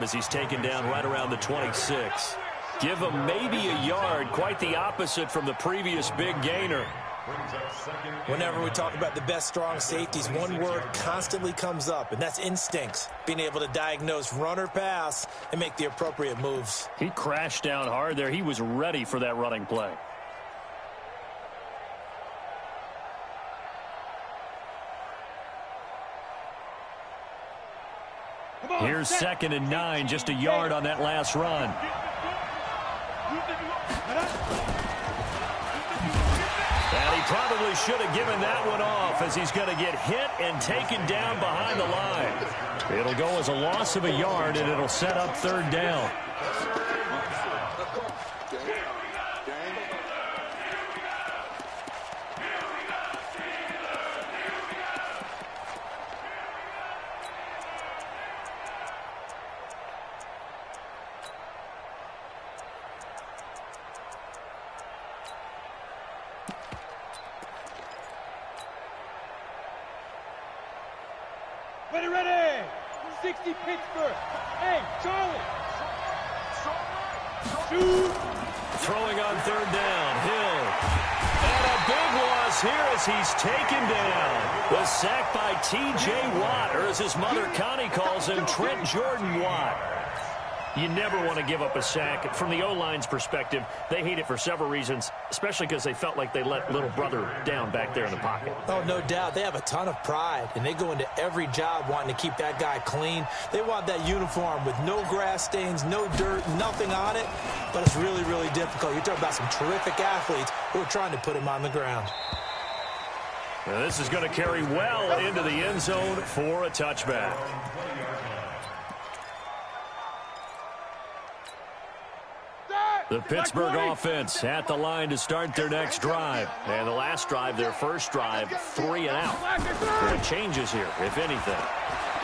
as he's taken down right around the 26. Give him maybe a yard, quite the opposite from the previous big gainer. Whenever we talk about the best strong safeties, one word constantly comes up, and that's instincts. Being able to diagnose run or pass and make the appropriate moves. He crashed down hard there. He was ready for that running play. Here's 2nd and 9, just a yard on that last run. And he probably should have given that one off, as he's going to get hit and taken down behind the line. It'll go as a loss of a yard, and it'll set up 3rd down. Ready! 60 Pittsburgh. Hey, Charlie. Shoot. Throwing on 3rd down. Hill. And a big loss here as he's taken down. The sack by T.J. Watt, or as his mother Connie calls him, Trent Jordan Watt. You never want to give up a sack. From the O-line's perspective, they hate it for several reasons, especially because they felt like they let little brother down back there in the pocket. Oh, no doubt. They have a ton of pride, and they go into every job wanting to keep that guy clean. They want that uniform with no grass stains, no dirt, nothing on it, but it's really, really difficult. You're talking about some terrific athletes who are trying to put him on the ground. Now, this is going to carry well into the end zone for a touchback. The Pittsburgh offense at the line to start their next drive. And the last drive, their first drive, 3 and out. What changes here, if anything?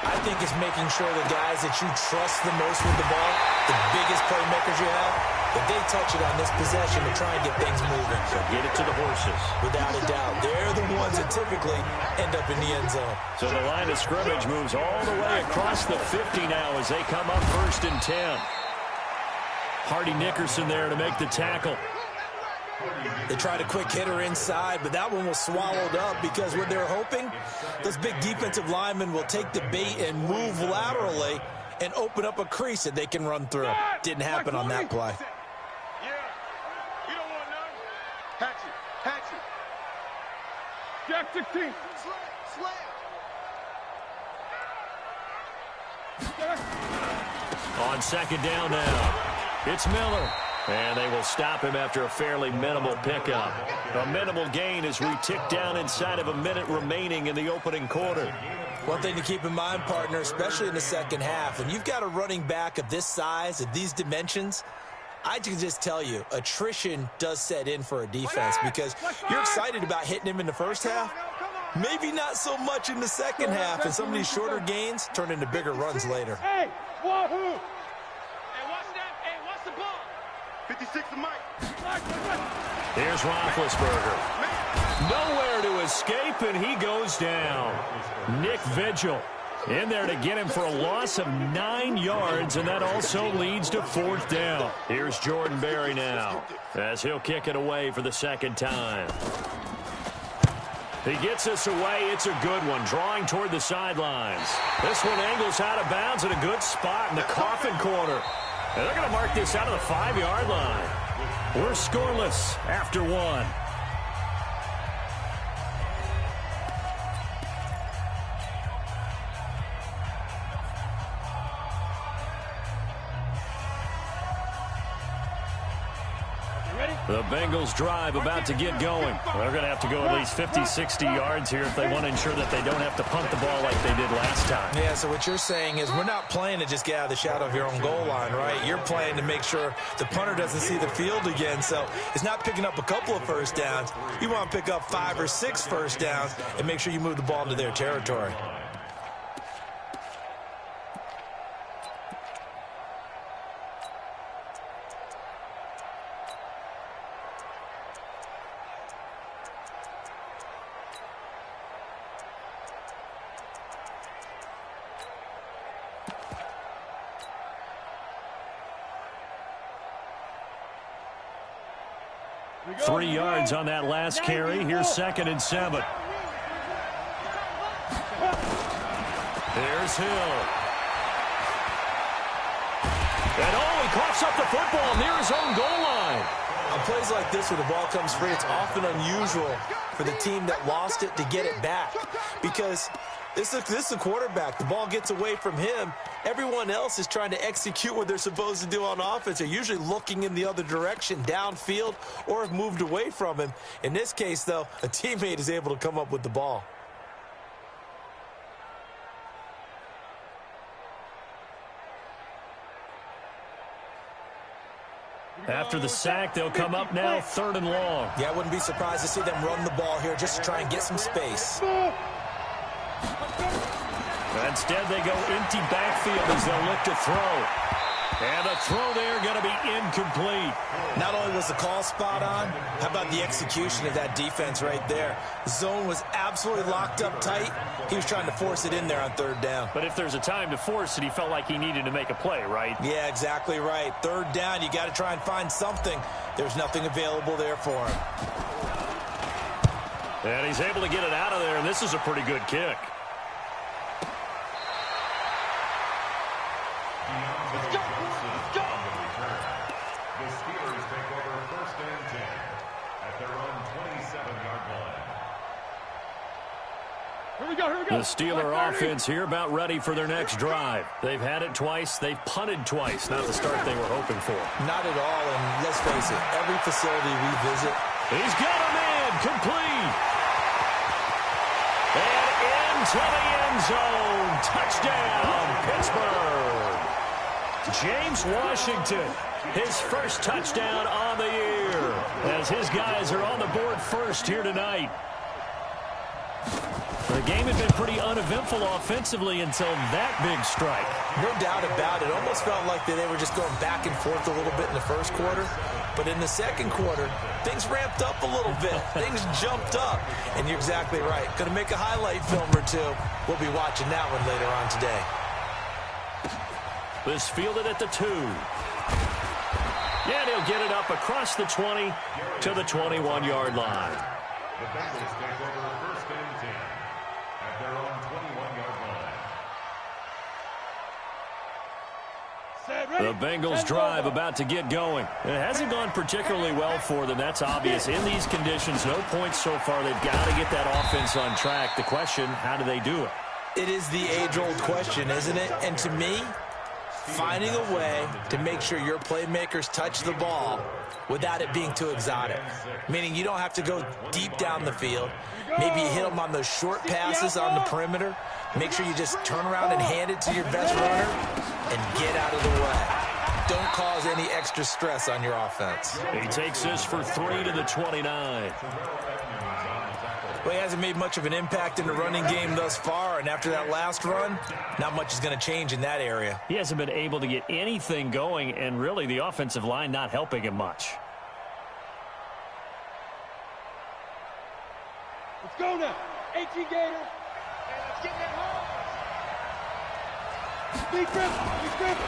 I think it's making sure the guys that you trust the most with the ball, the biggest playmakers you have, that they touch it on this possession to try and get things moving. So get it to the horses. Without a doubt. They're the ones that typically end up in the end zone. So the line of scrimmage moves all the way across the 50 now as they come up 1st and 10. Hardy Nickerson there to make the tackle. They tried a quick hitter inside, but that one was swallowed up because what they're hoping, those big defensive linemen will take the bait and move laterally and open up a crease that they can run through. Didn't happen on that play. Yeah. You don't want none. Hatch it. Jack 16. On 2nd down now. It's Miller, and they will stop him after a fairly minimal pickup. A minimal gain as we tick down inside of a minute remaining in the opening quarter. One thing to keep in mind, partner, especially in the second half, when you've got a running back of this size, of these dimensions, I can just tell you, attrition does set in for a defense because you're excited about hitting him in the first half. Maybe not so much in the second half, and some of these shorter gains turn into bigger runs later. Hey, wahoo! 56 to Mike. Here's Roethlisberger. Nowhere to escape, and he goes down. Nick Vigil in there to get him for a loss of 9 yards, and that also leads to 4th down. Here's Jordan Berry now as he'll kick it away for the 2nd time. He gets us away. It's a good one, drawing toward the sidelines. This one angles out of bounds at a good spot in the coffin corner. And they're going to mark this out of the 5-yard line. We're scoreless after 1. The Bengals drive about to get going. They're going to have to go at least 50, 60 yards here if they want to ensure that they don't have to punt the ball like they did last time. Yeah, so what you're saying is we're not playing to just get out of the shadow of your own goal line, right? You're playing to make sure the punter doesn't see the field again. So it's not picking up a couple of first downs. You want to pick up 5 or 6 first downs and make sure you move the ball into their territory. 3 yards on that last carry. Here's 2nd and 7. Here's Hill. And he coughs up the football near his own goal line. On plays like this where the ball comes free, it's often unusual for the team that lost it to get it back. Because this is the quarterback. The ball gets away from him. Everyone else is trying to execute what they're supposed to do on offense. They're usually looking in the other direction, downfield, or have moved away from him. In this case, though, a teammate is able to come up with the ball. After the sack, they'll come up now 3rd and long. Yeah, I wouldn't be surprised to see them run the ball here just to try and get some space. Instead, they go empty backfield as they'll look to throw. And the throw there going to be incomplete. Not only was the call spot on, how about the execution of that defense right there? The zone was absolutely locked up tight. He was trying to force it in there on 3rd down. But if there's a time to force it, he felt like he needed to make a play, right? Yeah, exactly right. 3rd down, you got to try and find something. There's nothing available there for him. And he's able to get it out of there, and this is a pretty good kick. The Steeler offense here about ready for their next drive. They've had it twice. They've punted twice. Not the start they were hoping for. Not at all, and let's face it, every facility we visit. He's got a man complete. And into the end zone. Touchdown, Pittsburgh. James Washington, his first touchdown on the year, as his guys are on the board first here tonight. The game had been pretty uneventful offensively until that big strike. No doubt about it. Almost felt like they were just going back and forth a little bit in the first quarter. But in the second quarter, things ramped up a little bit. Things jumped up. And you're exactly right. Going to make a highlight film or two. We'll be watching that one later on today. This fielded at the 2. And he'll get it up across the 20 to the 21-yard line. The Bengals take over 1st and 10 at their own 21-yard line. The Bengals drive about to get going. It hasn't gone particularly well for them. That's obvious. In these conditions, no points so far. They've got to get that offense on track. The question, how do they do it? It is the age-old question, isn't it? And to me, finding a way to make sure your playmakers touch the ball without it being too exotic. Meaning you don't have to go deep down the field. Maybe you hit them on those short passes on the perimeter. Make sure you just turn around and hand it to your best runner and get out of the way. Don't cause any extra stress on your offense. He takes this for 3 to the 29. Well, he hasn't made much of an impact in the running game thus far, and after that last run, not much is going to change in that area. He hasn't been able to get anything going, and really the offensive line not helping him much. Let's go now. 18 Gator. Let's get that home.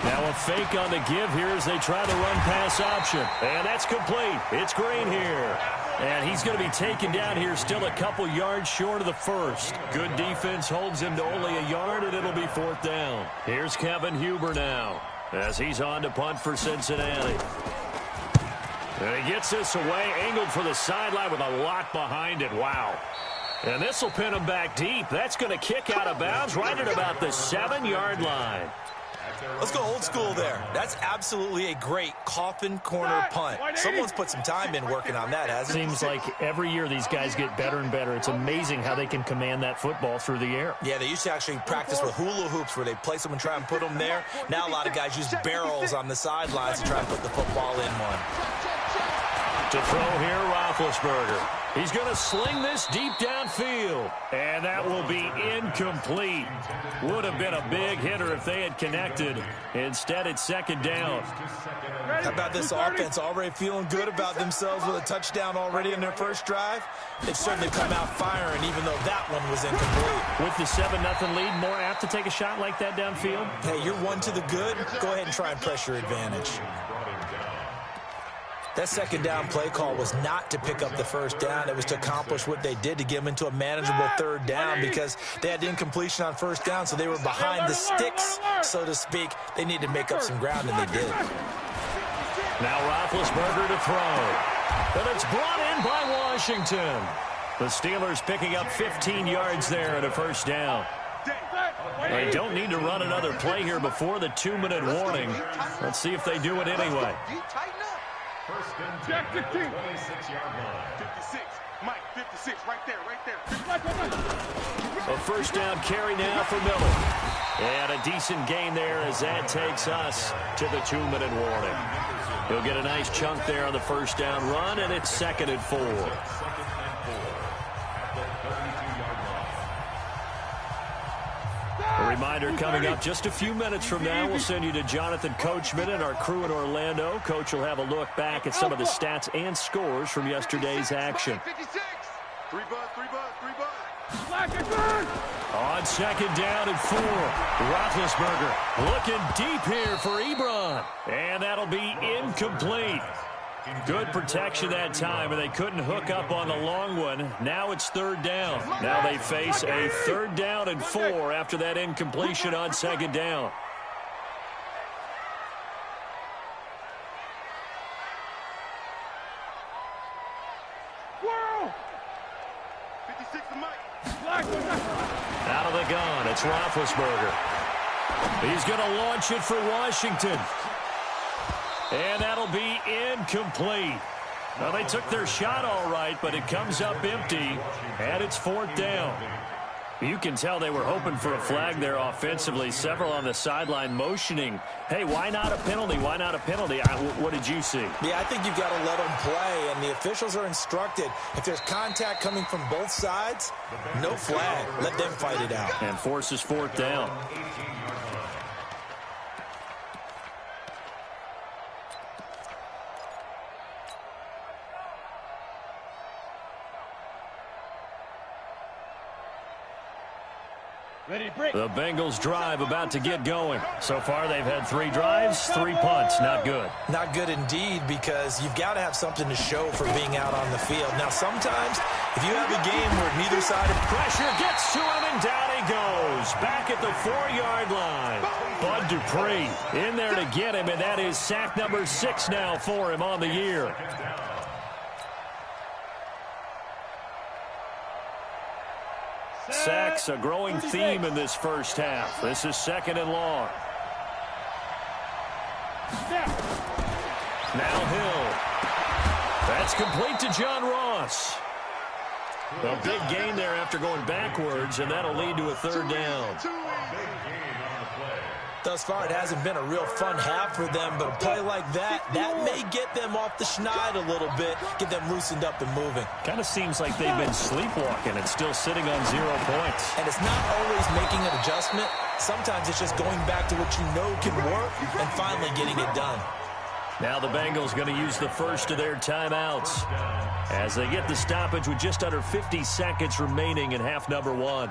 Now a fake on the give here as they try the run-pass option. And that's complete. It's Green here. And he's going to be taken down here still a couple yards short of the first. Good defense holds him to only a yard, and it'll be 4th down. Here's Kevin Huber now as he's on to punt for Cincinnati. And he gets this away, angled for the sideline with a lot behind it. Wow. And this will pin him back deep. That's going to kick out of bounds right at about the 7-yard line. Let's go old school there. That's absolutely a great coffin corner punt. Someone's put some time in working on that, hasn't it? Seems like every year these guys get better and better. It's amazing how they can command that football through the air. Yeah, they used to actually practice with hula hoops where they place them and try and put them there. Now a lot of guys use barrels on the sidelines to try and put the football in one. To throw here, Roethlisberger. He's going to sling this deep downfield. And that will be incomplete. Would have been a big hitter if they had connected. Instead, it's 2nd down. How about this offense already feeling good about themselves with a touchdown already in their first drive? They've certainly come out firing, even though that one was incomplete. With the 7-0 lead, more apt to take a shot like that downfield? Hey, you're one to the good. Go ahead and try and press your advantage. That second down play call was not to pick up the first down. It was to accomplish what they did to get them into a manageable third down because they had incompletion on first down, so they were behind the sticks, so to speak. They needed to make up some ground, and they did. Now Roethlisberger to throw. But it's brought in by Washington. The Steelers picking up 15 yards there at a first down. They don't need to run another play here before the 2-minute warning. Let's see if they do it anyway. First and 10, 26-yard line. 56, Mike, 56, right there. A first down carry now for Miller. And a decent gain there as that takes us to the 2-minute warning. He'll get a nice chunk there on the first down run, and it's 2nd and 4. A reminder coming up just a few minutes from now, we'll send you to Jonathan Coachman and our crew in Orlando. Coach will have a look back at some of the stats and scores from yesterday's action. 56. 3 bud. On 2nd down and 4, Roethlisberger looking deep here for Ebron. And that'll be incomplete. Good protection that time, and they couldn't hook up on the long one. Now it's 3rd down. Now they face a 3rd down and 4 after that incompletion on 2nd down. Out of the gun, it's Roethlisberger. He's going to launch it for Washington. And that'll be incomplete. Well, they took their shot all right, but it comes up empty, and it's 4th down. You can tell they were hoping for a flag there offensively. Several on the sideline motioning, hey, why not a penalty? Why not a penalty? What did you see? Yeah, I think you've got to let them play, and the officials are instructed. If there's contact coming from both sides, no flag. Let them fight it out. And forces 4th down. The Bengals drive about to get going. So far, they've had 3 drives, 3 punts. Not good. Not good indeed, because you've got to have something to show for being out on the field. Now, sometimes, if you have a game where neither side of pressure gets to him, and down he goes. Back at the 4-yard line. Bud Dupree in there to get him, and that is sack number 6 now for him on the year. Sacks, a growing theme in this first half. This is 2nd and long. Now Hill. That's complete to John Ross. A big gain there after going backwards, and that'll lead to a 3rd down. Thus far, it hasn't been a real fun half for them, but a play like that may get them off the schneid a little bit, get them loosened up and moving. Kind of seems like they've been sleepwalking and still sitting on 0 points. And it's not always making an adjustment. Sometimes it's just going back to what you know can work and finally getting it done. Now the Bengals going to use the first of their timeouts as they get the stoppage with just under 50 seconds remaining in half number 1.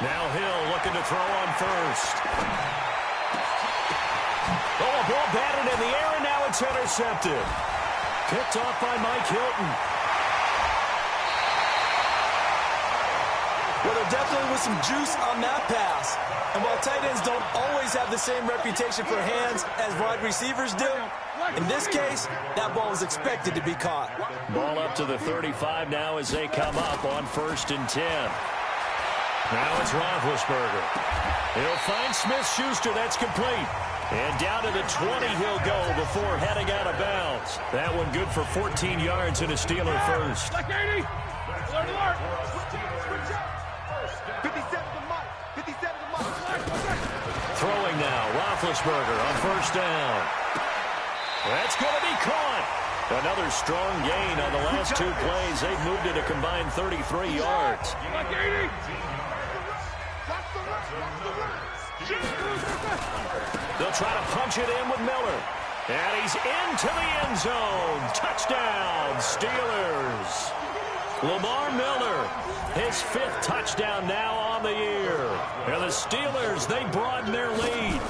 Now Hill looking to throw on first. Oh, a ball batted in the air, and now it's intercepted. Picked off by Mike Hilton. Well, there definitely was some juice on that pass. And while tight ends don't always have the same reputation for hands as wide receivers do, in this case, that ball is expected to be caught. Ball up to the 35 now as they come up on 1st and 10. Now it's Roethlisberger. He'll find Smith-Schuster. That's complete. And down to the 20 he'll go before heading out of bounds. That one good for 14 yards and a Steeler first. 57 to Mike. 57 to Mike. Throwing now, Roethlisberger on 1st down. That's going to be caught. Another strong gain on the last 2 plays. They've moved it a combined 33 yards. They'll try to punch it in with Miller. And he's into the end zone. Touchdown, Steelers. Lamar Miller, his 5th touchdown now on the year. And the Steelers, they broaden their lead.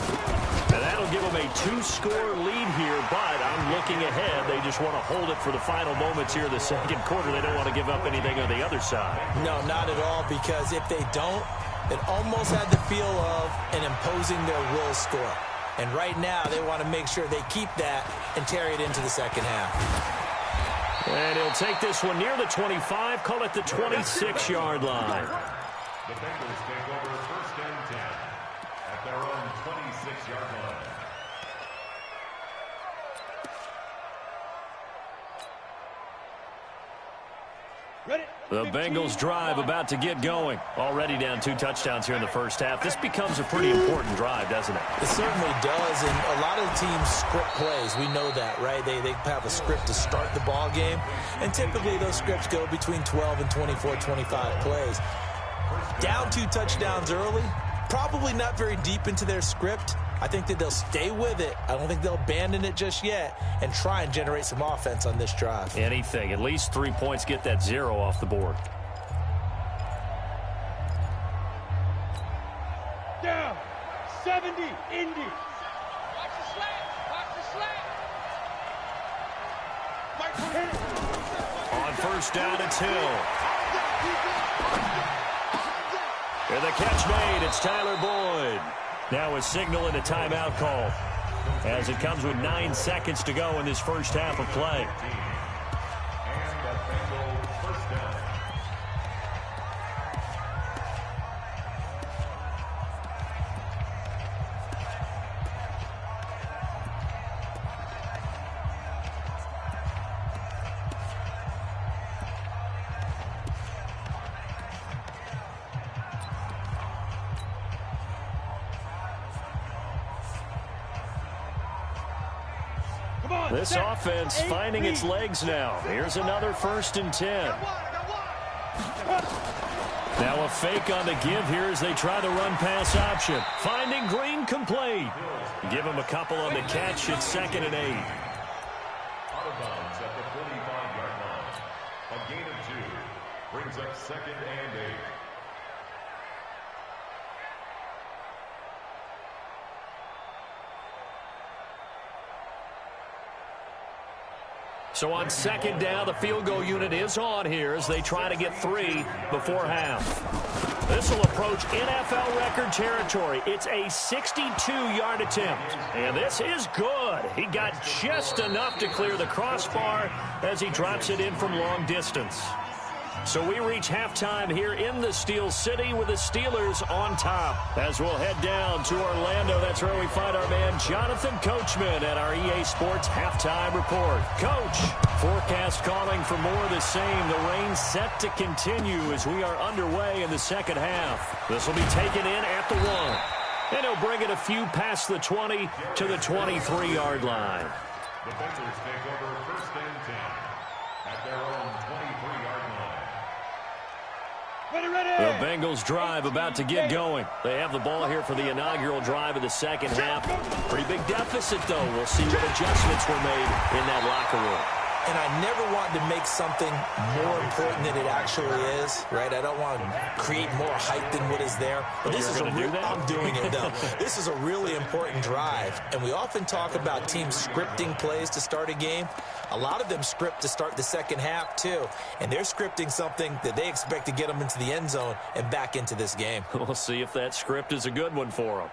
And that'll give them a 2-score lead here, but I'm looking ahead. They just want to hold it for the final moments here in the second quarter. They don't want to give up anything on the other side. No, not at all, because if they don't, it almost had the feel of an imposing their will score. And right now, they want to make sure they keep that and carry it into the second half. And he'll take this one near the 25, call it the 26-yard line. The Bengals take over 1st and 10 at their own 26-yard line. The Bengals drive about to get going. Already down 2 touchdowns here in the first half. This becomes a pretty important drive, doesn't it? It certainly does, and a lot of the teams script plays. We know that, right? They have a script to start the ball game, and typically those scripts go between 12 and 24, 25 plays. Down 2 touchdowns early, probably not very deep into their script. I think that they'll stay with it. I don't think they'll abandon it just yet and try and generate some offense on this drive. Anything. At least 3 points, get that 0 off the board. Down. 70, Indy. Watch the slant. Watch the slant. On 1st down, it's Hill. And the catch made. It's Tyler Boyd. Now a signal and a timeout call as it comes with 9 seconds to go in this first half of play. And the Bengals 1st down. This offense finding its legs now. Here's another 1st and 10. Now a fake on the give here as they try the run-pass option. Finding Green complete. Give him a couple on the catch. It's 2nd and 8. Out of bounds at the 45-yard line. A gain of 2 brings up 2nd and 8. So on 2nd down, the field goal unit is on here as they try to get 3 before half. This will approach NFL record territory. It's a 62-yard attempt. And this is good. He got just enough to clear the crossbar as he drops it in from long distance. So we reach halftime here in the Steel City with the Steelers on top. As we'll head down to Orlando, that's where we find our man Jonathan Coachman at our EA Sports Halftime Report. Coach, forecast calling for more of the same. The rain set to continue as we are underway in the second half. This will be taken in at the 1. And he'll bring it a few past the 20 to the 23-yard line. The Bengals take over 1st and 10 at their own 23-yard line. The Bengals drive about to get going. They have the ball here for the inaugural drive of the second half. Pretty big deficit, though. We'll see what adjustments were made in that locker room. And I never want to make something more important than it actually is, right? I don't want to create more hype than what is there. But this is I'm doing it, though. This is a really important drive. And we often talk about teams scripting plays to start a game. A lot of them script to start the second half, too. And they're scripting something that they expect to get them into the end zone and back into this game. We'll see if that script is a good one for them.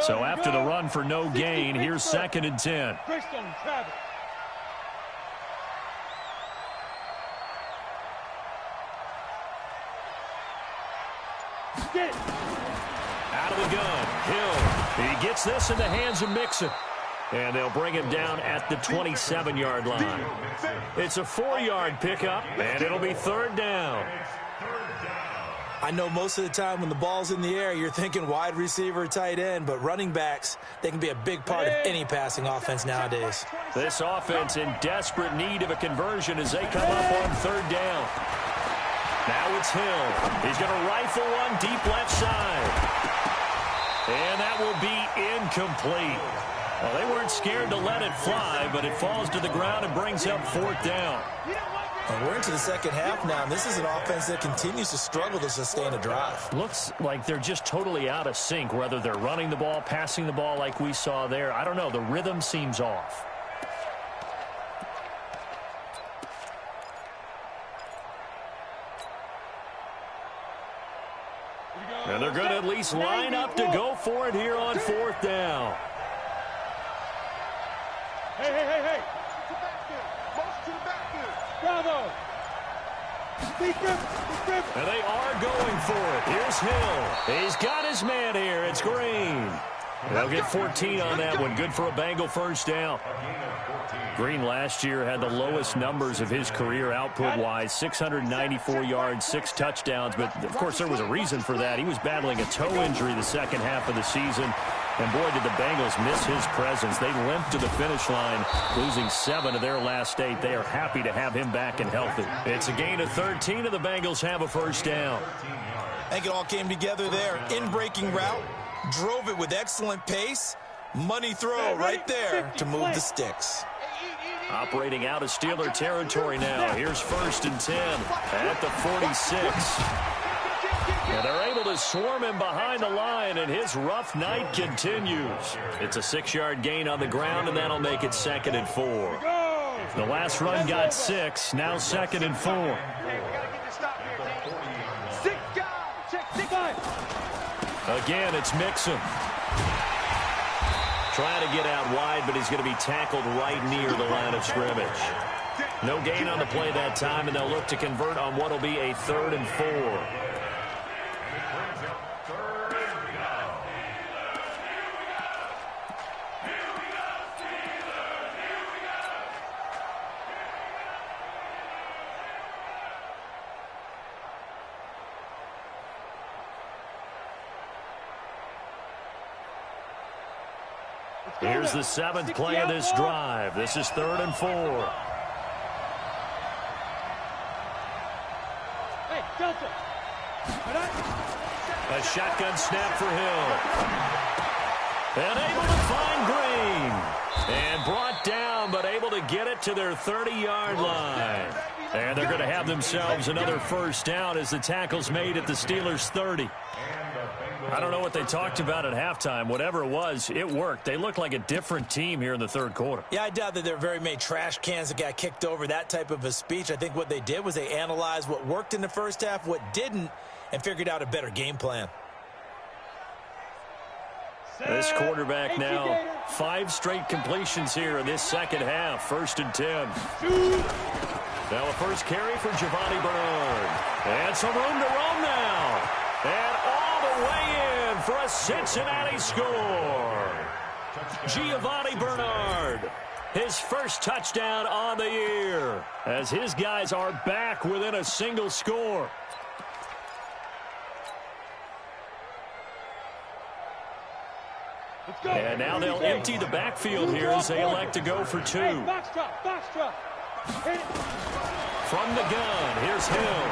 So after the run for no gain, here's 2nd and 10. Out of the gun, Hill. He gets this in the hands of Mixon. And they'll bring him down at the 27-yard line. It's a 4-yard pickup, and it'll be 3rd down. I know most of the time when the ball's in the air, you're thinking wide receiver, tight end, but running backs, they can be a big part of any passing offense nowadays. This offense in desperate need of a conversion as they come up on 3rd down. Now it's Hill. He's going to rifle one deep left side. And that will be incomplete. Well, they weren't scared to let it fly, but it falls to the ground and brings up 4th down. And we're into the second half now, and this is an offense that continues to struggle to sustain a drive. Looks like they're just totally out of sync, whether they're running the ball, passing the ball like we saw there. I don't know. The rhythm seems off. And they're going to at least line up to go for it here on 4th down. Hey. Bravo. And they are going for it. Here's Hill. He's got his man here. It's Green. They'll get 14 on that one. Good for a Bengal first down. Green last year had the lowest numbers of his career output-wise, 694 yards, 6 touchdowns. But, of course, there was a reason for that. He was battling a toe injury the second half of the season. And, boy, did the Bengals miss his presence. They limped to the finish line, losing 7 of their last 8. They are happy to have him back and healthy. It's a gain of 13, and the Bengals have a first down. I think it all came together there. In-breaking route, drove it with excellent pace. Money throw right there to move the sticks. Operating out of Steeler territory now. Here's 1st and 10 at the 46. And they're able to swarm him behind the line, and his rough night continues. It's a 6-yard gain on the ground, and that'll make it 2nd and 4. The last run got 6, now 2nd and 4. Again, it's Mixon. Trying to get out wide, but he's going to be tackled right near the line of scrimmage. No gain on the play that time, and they'll look to convert on what will be a 3rd and 4. Here's the 7th play of this drive. This is 3rd and 4. Hey, Delta. A shotgun snap for Hill. And able to find Green. And brought down, but able to get it to their 30-yard line. And they're going to have themselves another first down as the tackle's made at the Steelers' 30. I don't know what they talked about at halftime. Whatever it was, it worked. They look like a different team here in the 3rd quarter. Yeah, I doubt that there are very many trash cans that got kicked over, that type of a speech. I think what they did was they analyzed what worked in the first half, what didn't, and figured out a better game plan. This quarterback now, 5 straight completions here in this second half. 1st and 10. Now a first carry for Giovanni Bernard. And some room to roam now. And all the way in for a Cincinnati score. Giovanni Bernard, his first touchdown on the year, as his guys are back within a single score. And now they'll empty the backfield here as they elect to go for 2. From the gun, here's Hill.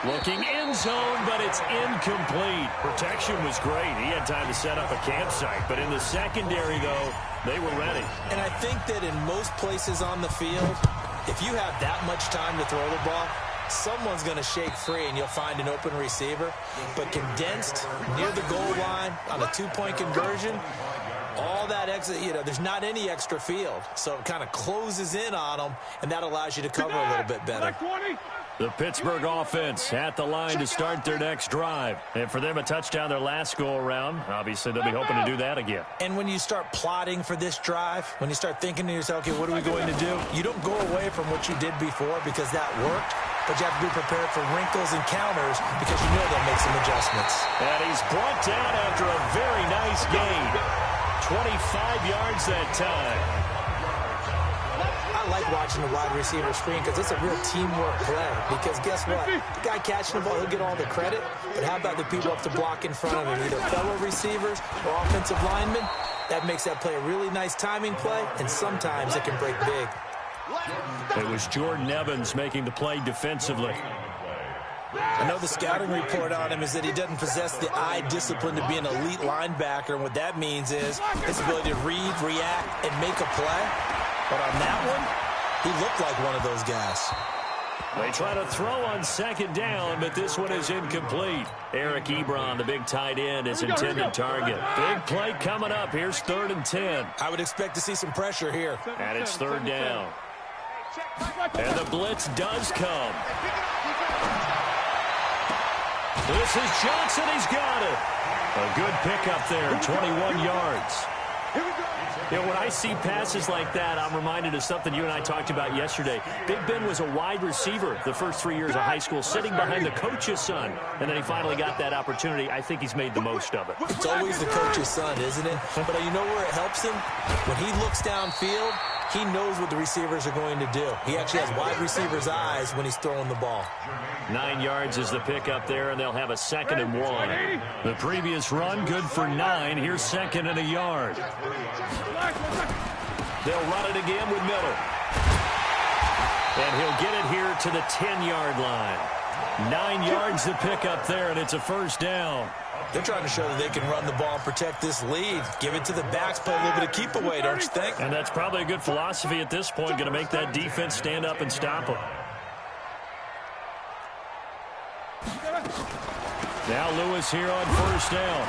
Looking end zone, but it's incomplete. Protection was great. He had time to set up a campsite. But in the secondary, though, they were ready. And I think that in most places on the field, if you have that much time to throw the ball, someone's going to shake free and you'll find an open receiver. But condensed near the goal line on a 2-point conversion, all that extra, there's not any extra field. So it kind of closes in on them, and that allows you to cover a little bit better. The Pittsburgh offense at the line to start their next drive. And for them, a touchdown their last go-around. Obviously, they'll be hoping to do that again. And when you start plotting for this drive, when you start thinking to yourself, okay, what are we going to do? You don't go away from what you did before because that worked. But you have to be prepared for wrinkles and counters because you know they'll make some adjustments. And he's brought down after a very nice gain. 25 yards that time. I like watching the wide receiver screen because it's a real teamwork play. Because guess what? The guy catching the ball, he'll get all the credit. But how about the people up to block in front of him, either fellow receivers or offensive linemen? That makes that play a really nice timing play, and sometimes it can break big. It was Jordan Evans making the play defensively. I know the scouting report on him is that he doesn't possess the eye discipline to be an elite linebacker. And what that means is his ability to read, react, and make a play. But on that one, he looked like one of those guys. They try to throw on second down, but this one is incomplete. Eric Ebron, the big tight end, is intended target. Big play coming up. Here's 3rd and 10. I would expect to see some pressure here. And it's 3rd down. And the blitz does come. This is Johnson. He's got it. A good pickup there, 21 yards. You know, when I see passes like that, I'm reminded of something you and I talked about yesterday. Big Ben was a wide receiver the first 3 years of high school, sitting behind the coach's son, and then he finally got that opportunity. I think he's made the most of it. It's always the coach's son, isn't it? But you know where it helps him? When he looks downfield, he knows what the receivers are going to do. He actually has wide receivers' eyes when he's throwing the ball. 9 yards is the pickup there, and they'll have a 2nd and 1. The previous run, good for 9. Here's 2nd and a yard. They'll run it again with Miller. And he'll get it here to the 10-yard line. 9 yards the pickup there, and it's a 1st down. They're trying to show that they can run the ball and protect this lead. Give it to the backs, play a little bit of keep away, don't you think? And that's probably a good philosophy at this point, going to make that defense stand up and stop them. Now Lewis here on 1st down.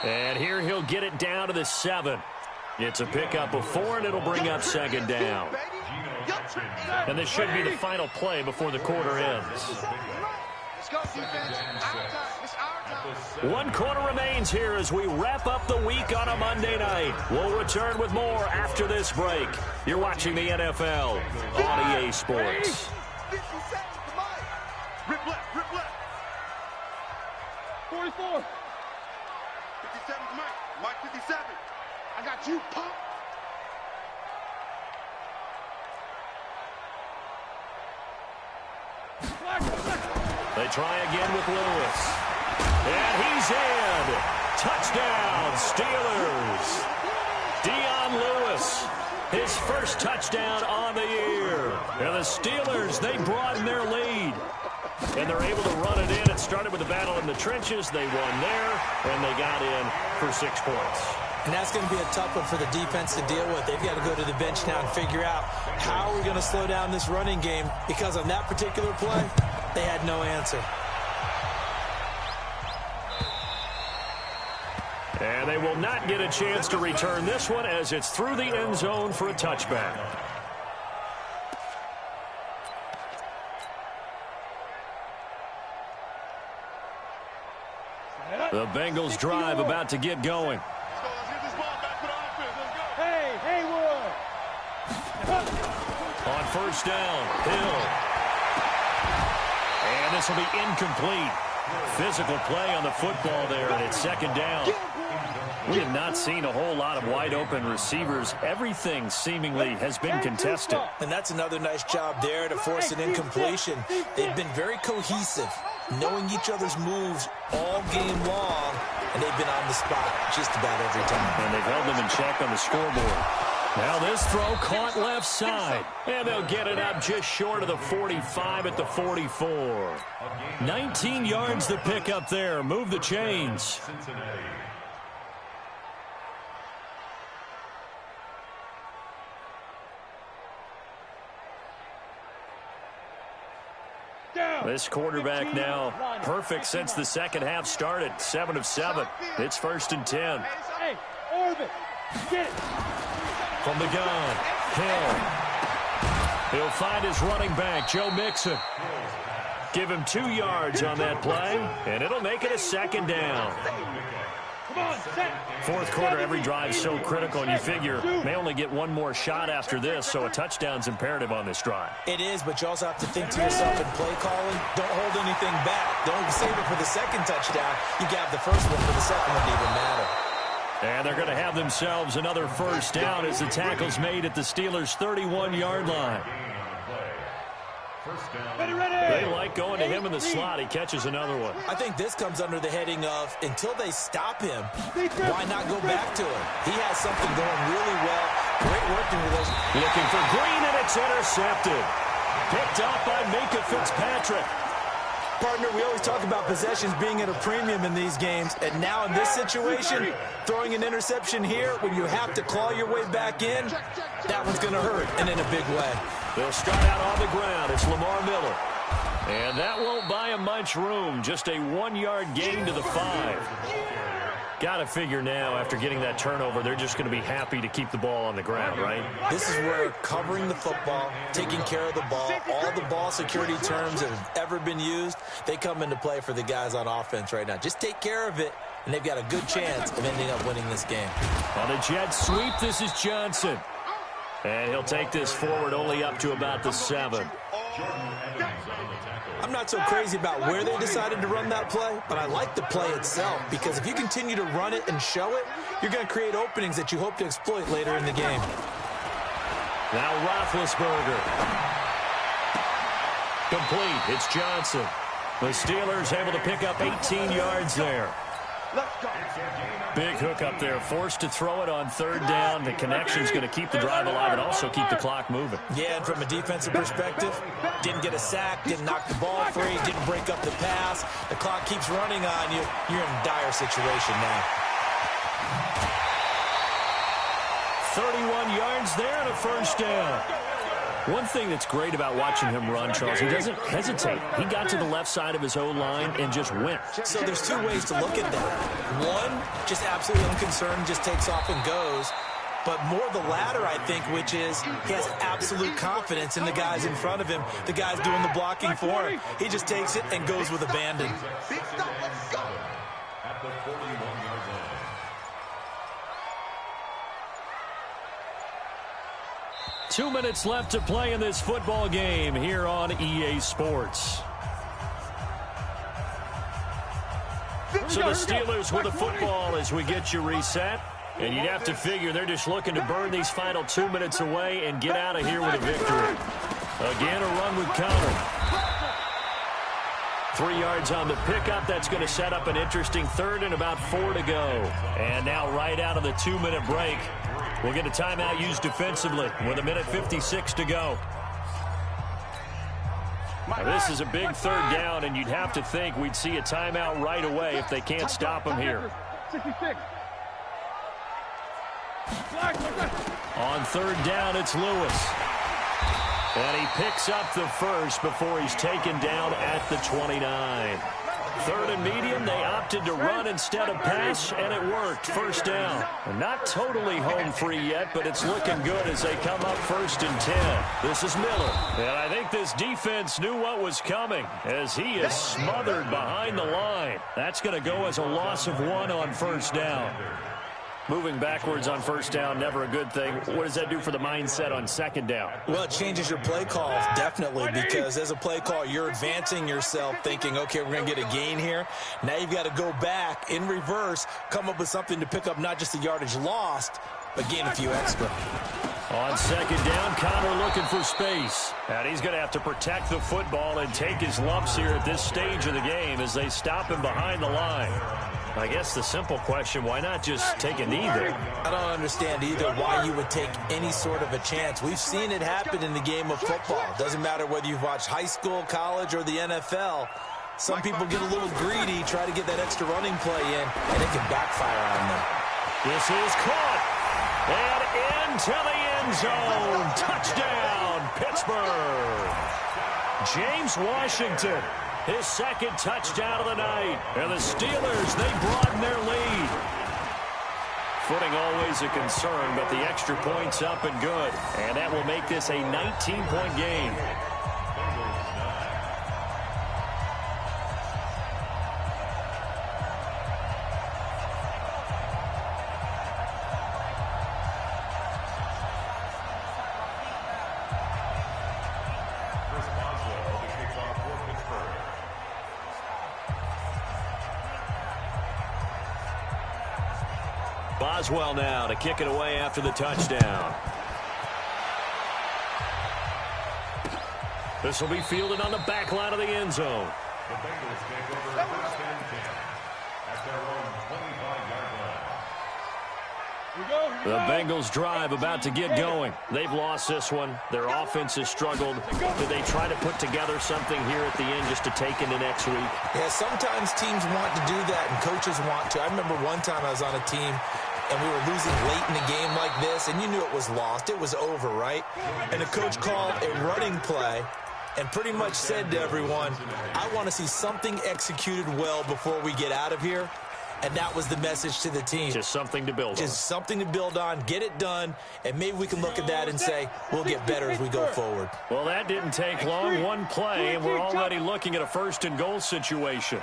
And here he'll get it down to the 7. It's a pickup of 4, and it'll bring up 2nd down. And this should be the final play before the quarter ends. 1 quarter remains here as we wrap up the week on a Monday night. We'll return with more after this break. You're watching the NFL on EA Sports. Rip left, rip left. 44. 57 to Mike. Mike 57. I got you, pop. They try again with Lewis. And he's in. Touchdown, Steelers. Dion Lewis, his first touchdown on the year. And the Steelers, they broaden their lead. And they're able to run it in. It started with a battle in the trenches. They won there, and they got in for 6 points. And that's going to be a tough one for the defense to deal with. They've got to go to the bench now and figure out how are we going to slow down this running game, because on that particular play, they had no answer. And they will not get a chance to return this one as it's through the end zone for a touchback. The Bengals drive about to get going. Hey, Haywood. On 1st down, Hill. And this will be incomplete. Physical play on the football there, and it's 2nd down. We have not seen a whole lot of wide-open receivers. Everything seemingly has been contested. And that's another nice job there to force an incompletion. They've been very cohesive, knowing each other's moves all game long, and they've been on the spot just about every time. And they've held them in check on the scoreboard. Now this throw caught left side. And they'll get it up just short of the 45 at the 44. 19 yards to pick up there. Move the chains. This quarterback now perfect since the second half started. 7 of 7. It's 1st and 10. Hey, Orbit, get it. From the gun, Hill. He'll find his running back, Joe Mixon. Give him 2 yards on that play, and it'll make it a 2nd down. Come on, set. 4th quarter, every drive so critical, and you figure may only get 1 more shot after this, so a touchdown's imperative on this drive. It is, but you also have to think to yourself in play calling, don't hold anything back. Don't save it for the 2nd touchdown. You got the 1st one for the 2nd one to even matter. And they're going to have themselves another 1st down as the tackle's made at the Steelers' 31-yard line. They like going to him in the slot. He catches another one. I think this comes under the heading of, until they stop him, why not go back to him? He has something going really well. Great working with us. Looking for Green, and it's intercepted. Picked up by Minka Fitzpatrick. Partner, we always talk about possessions being at a premium in these games, and now in this situation, throwing an interception here when you have to claw your way back in, that one's going to hurt, and in a big way. They'll start out on the ground. It's Lamar Miller. And that won't buy him much room. Just a 1-yard gain to the 5. Got to figure now, after getting that turnover, they're just going to be happy to keep the ball on the ground, right? This is where covering the football, taking care of the ball, all the ball security terms that have ever been used, they come into play for the guys on offense right now. Just take care of it, and they've got a good chance of ending up winning this game. On the jet sweep, this is Johnson. And he'll take this forward only up to about the 7. I'm not so crazy about where they decided to run that play, but I like the play itself, because if you continue to run it and show it, you're going to create openings that you hope to exploit later in the game. Now Roethlisberger. Complete. It's Johnson. The Steelers able to pick up 18 yards there. Big hook up there. Forced to throw it on 3rd down. The connection's going to keep the drive alive and also keep the clock moving. Yeah, and from a defensive perspective, didn't get a sack, didn't knock the ball free, didn't break up the pass. The clock keeps running on you. You're in a dire situation now. 31 yards there and a 1st down. One thing that's great about watching him run, Charles, he doesn't hesitate. He got to the left side of his O-line and just went. So there's 2 ways to look at that. One, just absolutely unconcerned, just takes off and goes. But more the latter, I think, which is he has absolute confidence in the guys in front of him, the guys doing the blocking for him. He just takes it and goes with abandon. At the 41-yard line. 2 minutes left to play in this football game here on EA Sports. So the Steelers with the football as we get you reset. And you'd have to figure they're just looking to burn these final 2 minutes away and get out of here with a victory. Again, a run with Connor. 3 yards on the pickup. That's going to set up an interesting 3rd and about 4 to go. And now right out of the 2-minute break, we'll get a timeout used defensively with 1:56 to go. Now, this is a big 3rd down, and you'd have to think we'd see a timeout right away if they can't stop him here. 66. On 3rd down, it's Lewis. And he picks up the 1st before he's taken down at the 29. 3rd and medium, they opted to run instead of pass, and it worked. 1st down. Not totally home free yet, but it's looking good as they come up 1st and 10. This is Miller. And I think this defense knew what was coming as he is smothered behind the line. That's going to go as a loss of 1 on 1st down. Moving backwards on 1st down, never a good thing. What does that do for the mindset on 2nd down? Well, it changes your play call, definitely, because as a play call, you're advancing yourself thinking, okay, we're going to get a gain here. Now you've got to go back in reverse, come up with something to pick up not just the yardage lost, but gain a few extra. On 2nd down, Connor looking for space. And he's going to have to protect the football and take his lumps here at this stage of the game as they stop him behind the line. I guess the simple question, why not just take a knee there? I don't understand either why you would take any sort of a chance. We've seen it happen in the game of football. Doesn't matter whether you've watched high school, college, or the NFL. Some people get a little greedy, try to get that extra running play in, and it can backfire on them. This is caught. And into the end zone. Touchdown, Pittsburgh. James Washington. His 2nd touchdown of the night. And the Steelers, they broaden their lead. Footing always a concern, but the extra point's up and good. And that will make this a 19-point game. Boswell now to kick it away after the touchdown. This will be fielded on the back line of the end zone. The Bengals take over 1st and 10 at their own 25-yard line. The Bengals drive about to get going. They've lost this one. Their offense has struggled. Did they try to put together something here at the end just to take into next week? Yeah, sometimes teams want to do that and coaches want to. I remember one time I was on a team and we were losing late in a game like this, and you knew it was lost. It was over, right? And the coach called a running play and pretty much said to everyone, I want to see something executed well before we get out of here. And that was the message to the team. Just something to build on. Just something to build on, get it done, and maybe we can look at that and say, we'll get better as we go forward. Well, that didn't take long. One play, and we're already looking at a first-and-goal situation.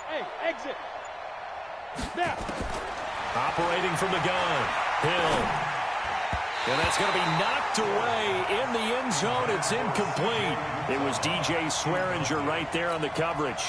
Hey, exit. Snap. Operating from the gun. Hill. And that's going to be knocked away in the end zone. It's incomplete. It was DJ Swearinger right there on the coverage.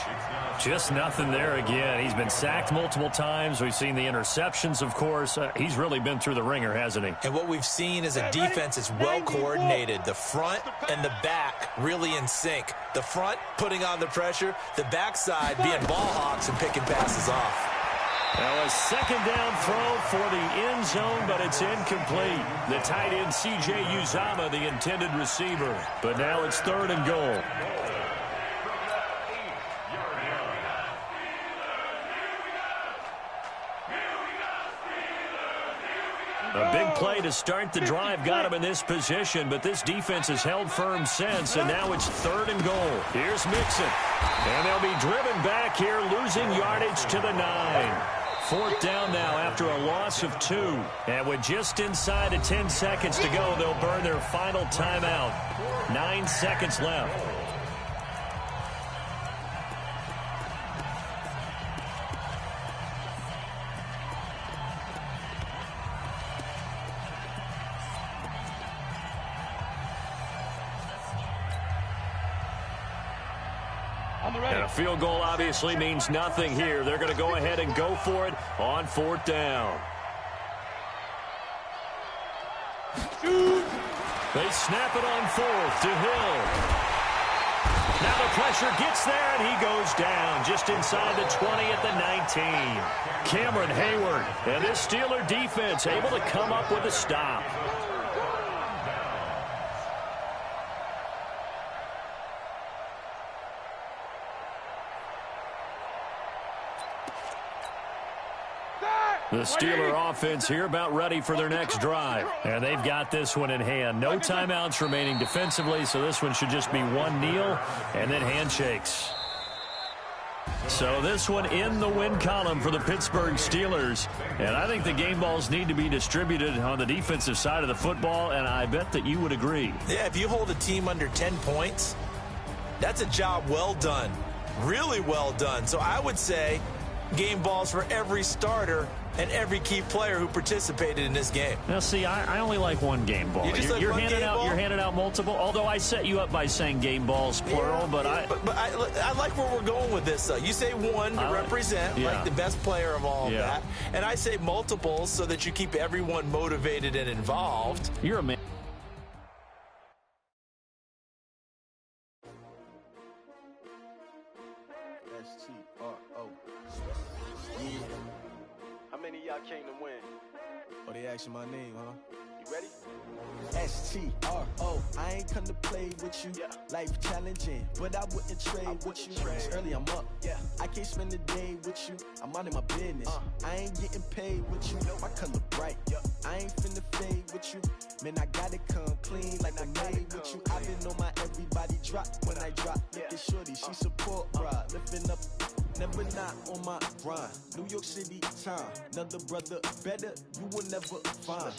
Just nothing there again. He's been sacked multiple times. We've seen the interceptions, of course. He's really been through the ringer, hasn't he? And what we've seen is a defense that's well coordinated. The front and the back really in sync. The front putting on the pressure. The backside being ball hawks and picking passes off. Now a second down throw for the end zone, but it's incomplete. The tight end C.J. Uzama, the intended receiver. But now it's 3rd and goal. A big play to start the drive got him in this position, but this defense has held firm since, and now it's 3rd and goal. Here's Mixon. And they'll be driven back here, losing yardage to the 9. 4th down now after a loss of 2. And with just inside of 10 seconds to go, they'll burn their final timeout. 9 seconds left. And a field goal obviously means nothing here. They're going to go ahead and go for it on 4th down. They snap it on 4th to Hill. Now the pressure gets there, and he goes down just inside the 20 at the 19. Cameron Hayward and this Steeler defense able to come up with a stop. The Steeler offense here about ready for their next drive. And they've got this one in hand. No timeouts remaining defensively, so this one should just be one kneel and then handshakes. So this one in the win column for the Pittsburgh Steelers. And I think the game balls need to be distributed on the defensive side of the football, and I bet that you would agree. Yeah, if you hold a team under 10 points, that's a job well done. Really well done. So I would say game balls for every starter and every key player who participated in this game. Now, see, I only like one game ball. You're handing out multiple. Although I set you up by saying game balls plural, yeah, but I like where we're going with this. You say one to represent like the best player of all of that, and I say multiples so that you keep everyone motivated and involved. You're a man. Came to win. Oh, they asking my name, huh? You ready? S-T-R-O. I ain't come to play with you. Yeah. Life challenging, but I wouldn't trade with you. It's early, I'm up. Yeah. I can't spend the day with you. I'm minding my business. I ain't getting paid with you. My color bright. I ain't finna fade with you. Man, I gotta come clean like I made with you. I've been on my everybody drop when I drop. Look at shorty, she support ride. Lifting up. Never not on my grind. New York City time. Another brother better, you will never find.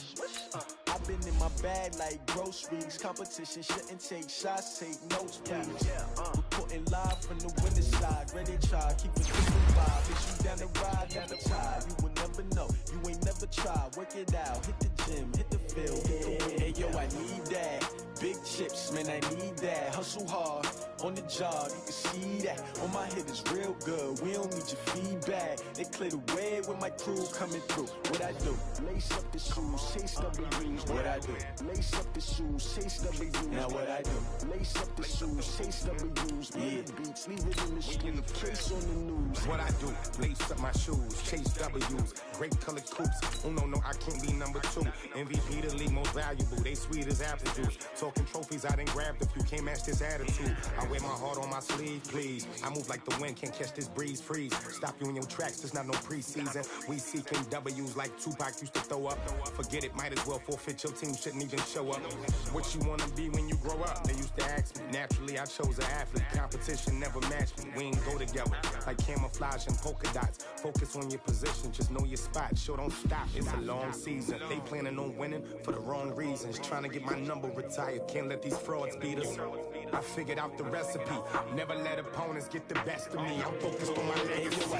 I've been in my bag like groceries. Competition shouldn't take shots, take notes, please. Reporting live from the winning side. Ready to try, keep it different vibe. If you down the ride, down the tide. You will never know, you ain't never tried. Work it out, hit the gym, hit the field. Hey yo, I need that. Big chips, man, I need that. Hustle hard, on the job, you can see that. On my head is real good, we don't need your feedback. They clear the way with my crew coming through. What I do? Lace up the shoes, chase W's. What I do? Lace up the shoes, chase W's. Now what I do? Lace up the shoes, chase W's. Yeah. The beats, leave it in the street, case on the news. What I do? Lace up my shoes, chase W's. Great colored coops. Oh no, I can't be number 2. MVP Lead the league most valuable, they sweet as apple juice. Talking trophies, I done grabbed a few, can't match this attitude. I wear my heart on my sleeve, please. I move like the wind, can't catch this breeze, freeze. Stop you in your tracks, there's not no preseason. We seeking W's like Tupac used to throw up. Forget it, might as well forfeit, your team shouldn't even show up. What you wanna be when you grow up? They used to ask me. Naturally, I chose an athlete. Competition never matched me. We ain't go together like camouflage and polka dots. Focus on your position, just know your spot. Sure, don't stop, it's a long season. They planning on winning for the wrong reasons. Trying to get my number retired, can't let these frauds beat us. I figured out the recipe. Never let opponents get the best of me. I'm focused on my legacy.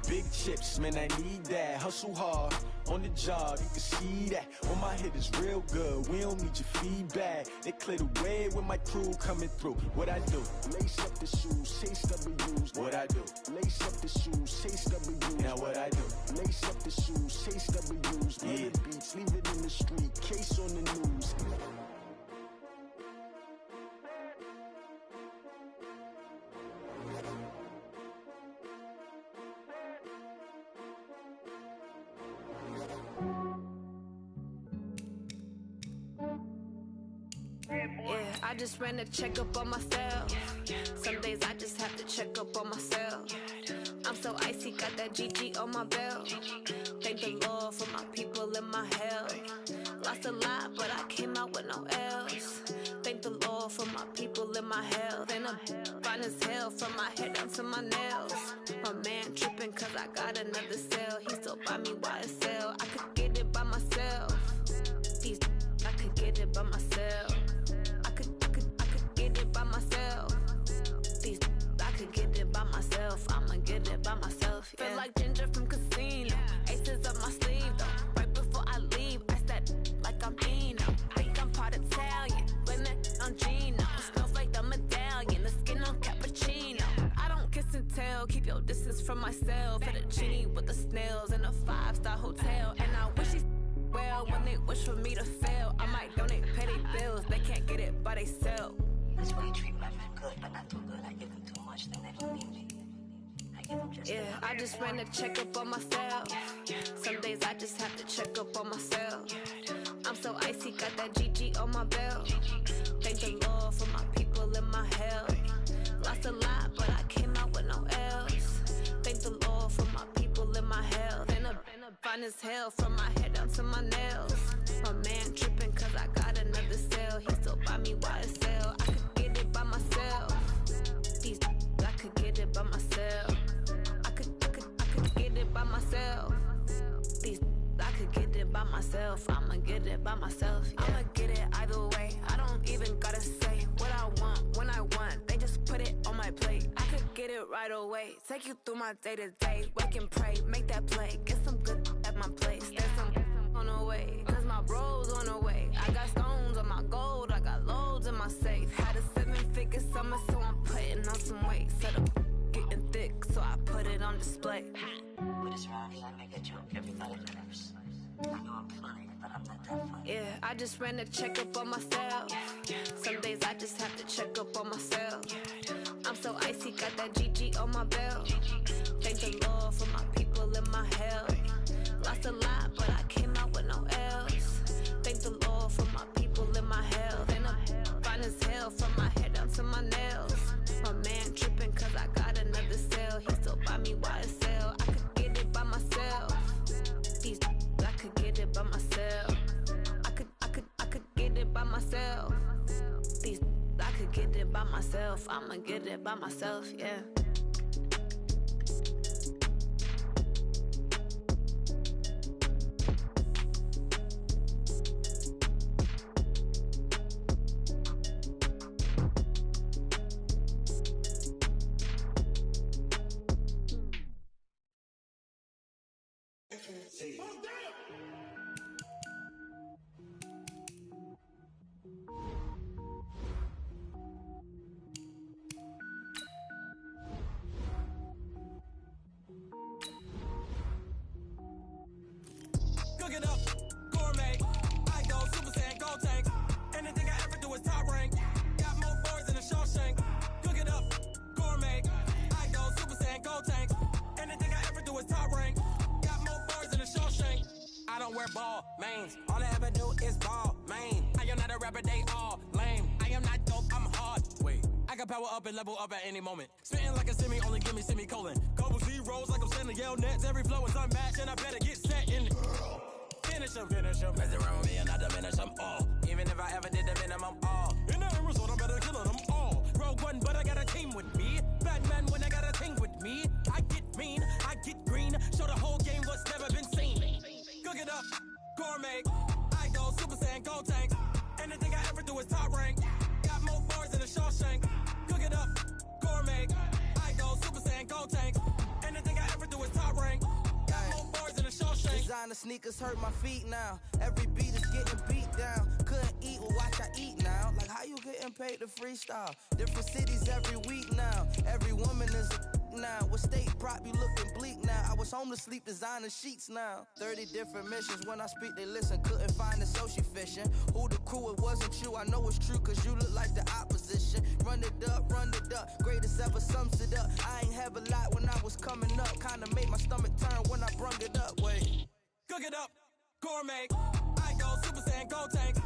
Big chips, man, I need that. Hustle hard on the job, you can see that. When my hit is real good, we don't need your feedback. They clear the way with my crew coming through. What I do? Lace up the shoes, chase W's. What I do? Lace up the shoes, chase W's. Now what I do? Lace up the shoes, chase W's. Yeah. The beats, leave it in the street, case on the news. Yeah, I just ran a checkup on myself. Some days I just have to check up on myself. I'm so icy, got that GG on my belt. Thank the Lord for my people and my health. Lost a lot, but I came out with no else. Thank the Lord for my people and my health. And I'm fine as hell from my head down to my nails. My man tripping cause I got another cell. He still buy me YSL. I could get it by myself. I could get it by myself. I could get it by myself. I could get it by myself. I'ma get it by myself. Yeah. Feel like Ginger from Casino. Aces up my sleeve though. Right before I leave, I said like I'm Dino. Think I'm part Italian. Blame it on Gino. Smells like the medallion. The skin on cappuccino. I don't kiss and tell. Keep your distance from myself. Fettuccine with the snails in a 5-star hotel. And I wish he's well when they wish for me to fail. I might donate, pay their bills. They can't get it by they self. That's why you treat my friend good, but not too good. I give them too much, then they don't need me. I give them just yeah, I just ran a checkup on myself. Some days I just have to check up on myself. I'm so icy, got that GG on my belt. Thank the Lord for my people and my health. Lost a lot, but I came out with no else. Thank the Lord for my people and my health. And I'm fine as hell from my head down to my nails. My man tripping cause I got another cell. He still buy me YSL. I could get it by myself. I could get it by myself. I could get it by myself. I could get it by myself. I'ma get it by myself. Yeah. I'ma get it either way. I don't even gotta say what I want when I want. They just put it on my plate. I could get it right away. Take you through my day to day. Wake and pray, make that play. Get some good at my place. There's some on the way. Cause my bro's on the way. I got stones on my gold. I got loads in my safe. Had a 7-figure summer, so I'm putting on some weight. Set up getting thick, so I put it on display. With this round, I make a joke. Everybody laughs. I know I'm funny, but I'm not that funny. Yeah, I just ran a checkup on myself. Some days I just have to check up on myself. I'm so icy, got that GG on my belt. Thank the Lord for my people and my health. Lost a lot, but I came out with no else. Thank the Lord for my people and my health. And I'm fine as hell from my head down to my nails. My man tripping cause I got another cell. He still buy me YSL. I could get it by myself. I could get it by myself. I could get it by myself. I could get it by myself. I'ma get it by myself, yeah. Cook it up, gourmet. I go Super Saiyan, go tank. Anything I ever do is top rank. Got more boys than a Shawshank. Cook it up, gourmet. I go Super Saiyan, go tank. Anything I ever do is top rank. Got more boys than a Shawshank. I don't wear ball mains. All I ever rapper, they all lame. I am not dope, I'm hard. Wait, I can power up and level up at any moment. Spitting like a semi, only give me semicolon. Couple zeros like I'm sending Yale Nets. Every flow is unmatched, and I better get set in. Finish him. Mess around with me and I diminish them all. Even if I ever did the minimum, all. In the end result, I'm better killing them all. Rogue One, but I got a team with me. Batman when I got a team with me. I get mean, I get green. Show the whole game what's never been seen. Cook it up, gourmet. I go Super Saiyan, go tank. Anything I ever do is top rank. Got more bars than a Shawshank. Cook it up, gourmet. I go Super Saiyan, go tank. Anything I ever do is top rank. Got more bars than a Shawshank. Designer sneakers hurt my feet now. Every beat is getting beat down. Couldn't eat, well watch I eat now. Like how you getting paid to freestyle? Different cities every week now. Every woman is a now. With state prop, you looking bleak now. I was home to sleep designing sheets now. 30 different missions. When I speak, they listen. Couldn't find the social fishing. Who the crew, it wasn't you. I know it's true, cause you look like the opposition. Run it up. Greatest ever sums it up. I ain't have a lot when I was coming up. Kinda made my stomach turn when I brung it up. Wait. Cook it up, gourmet. I go Super Saiyan, go tank.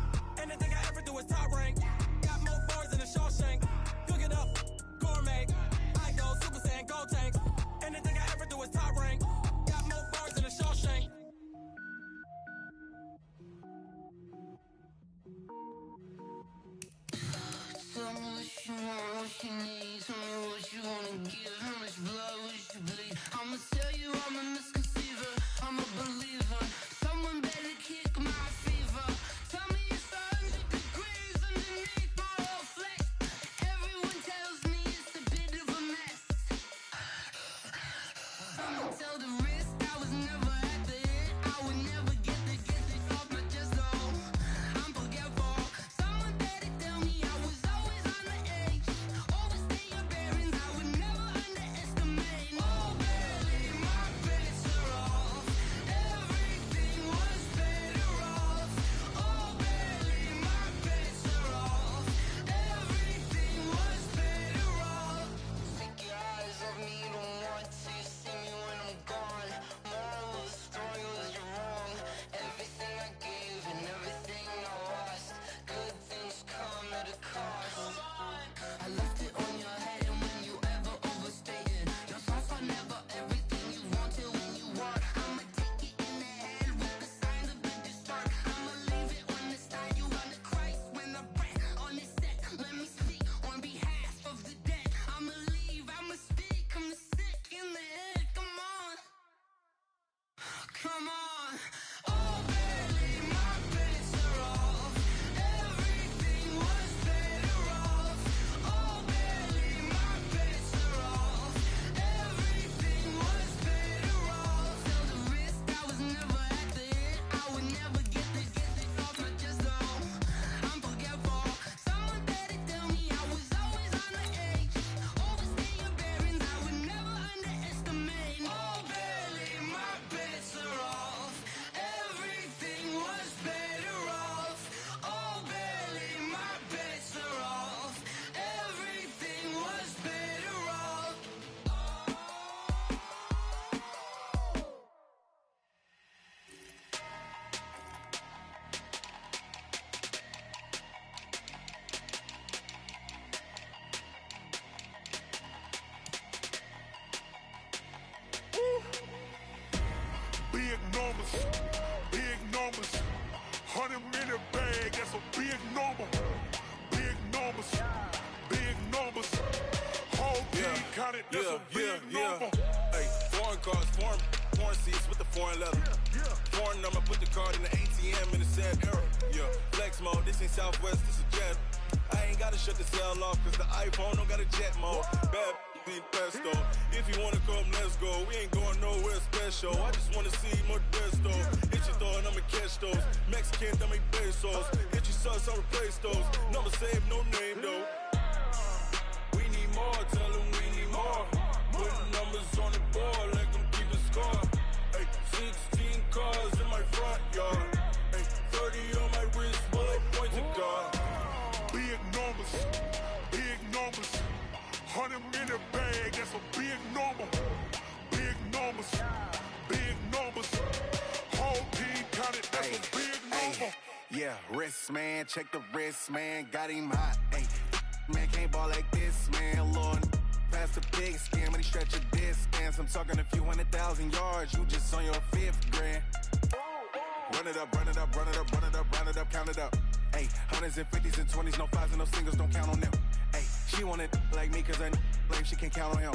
Anything I ever do is top rank. Got more bars than a Shawshank. Cook it up, gourmet. I go Super Saiyan, go tank. Anything I ever do is top rank. Got more bars than a Shawshank. Tell me what you want, what you need. Tell me what you wanna give. How much blood would you bleed? I'ma tell you I'm a misconceiver. I'm a believer. Someone better kick my fever. Tell me it's 100 degrees underneath my whole flesh. Everyone tells me it's a bit of a mess. I'ma tell the risk I was never at the end. I would never get this off my chest though. I'm forgetful. Someone better tell me I was always on the edge. Overstay your bearings, I would never underestimate. Oh baby, my bets are off. Everything was better off. Oh baby, my bets are off. Everything was better off. Take your eyes off me, don't want to see me when I'm gone. Moral of the story was you're wrong. Everything I gave and everything I lost. Good things come at a cost. I left it on your head, and when you ever overstated, your thoughts are never everything you wanted when you want. I'ma take it in the head with the signs of the distort. I'ma leave it on the side. You run the Christ when the breath on this set. Let me speak on behalf of the dead. I'ma leave, I'ma speak. I'm the sick in the head. Come on. Come on. Oh, baby, my bets are off. Everything was better off. Oh, baby, my bets are off. Everything was better off. Tell the risk I was never at the end. I would never get this off my chest though. I'm forgetful. Someone better tell me I was always on the edge. Overstay your bearings, I would never underestimate. Oh, baby, my bets are off. Everything was better off. Oh, baby, my bets are off. Everything was better off. Big numbers, big numbers. 100-minute bag, that's a big number. Big numbers, big numbers. Whole team counted, that's a big number. Hey, foreign cars, foreign seats with the foreign leather. Foreign number, put the card in the ATM in a sad era. Yeah, flex mode, this ain't Southwest, this is Jet. I ain't gotta shut the cell off, cause the iPhone don't got a jet mode. Bad be pesto. If you wanna come, let's go. We ain't going nowhere special. I just wanna see more desto. Hit your thought, I'ma catch those. Mexican, dame pesos. Hit your sus, I'll replace those. Number save, no name though. We need more, tell them we need more. Putting numbers on the board, like I'm keeping score. Hey, 16 cars in my front yard. Hey, 30 on my wrist, bullet pointed guard. Big numbers, big numbers. 100-minute bag, that's a big number. Big numbers, big numbers. Whole team counted, that's a big number. Yeah, rest wrist, man. Check the wrist, man. Got him hot. Hey, man, can't ball like this, man. Lord, past the big skin when he stretch a distance. I'm talking a few 100,000 yards. You just on your 5th grand. Run it up, run it up, run it up, run it up, run it up, count it up. Hey, hundreds and 50s and 20s, no 5s and no singles, don't count on them. Hey, she want it like me, cause her like she can count on him.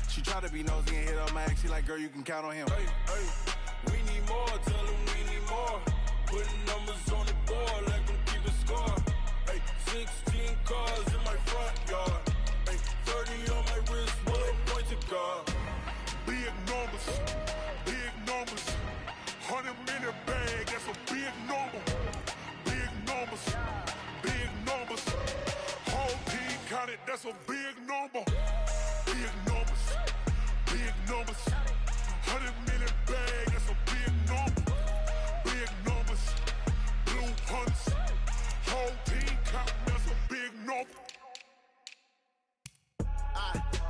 She try to be nosy and hit up my ex, she like, girl, you can count on him. Hey, we need more, tell them we need more. Putting numbers on the board like I'm keeping score. Hey, 16 cars in my front yard. Hey, 30 on my wrist, bullet pointed guard. Big numbers, big numbers. 100 minute bag, that's a big number. Big numbers, big numbers. Whole team counted, that's a big number. Big numbers, big numbers. 100 minute bag, that's a big number. Big numbers, blue hunts. Whole team count, that's a big number.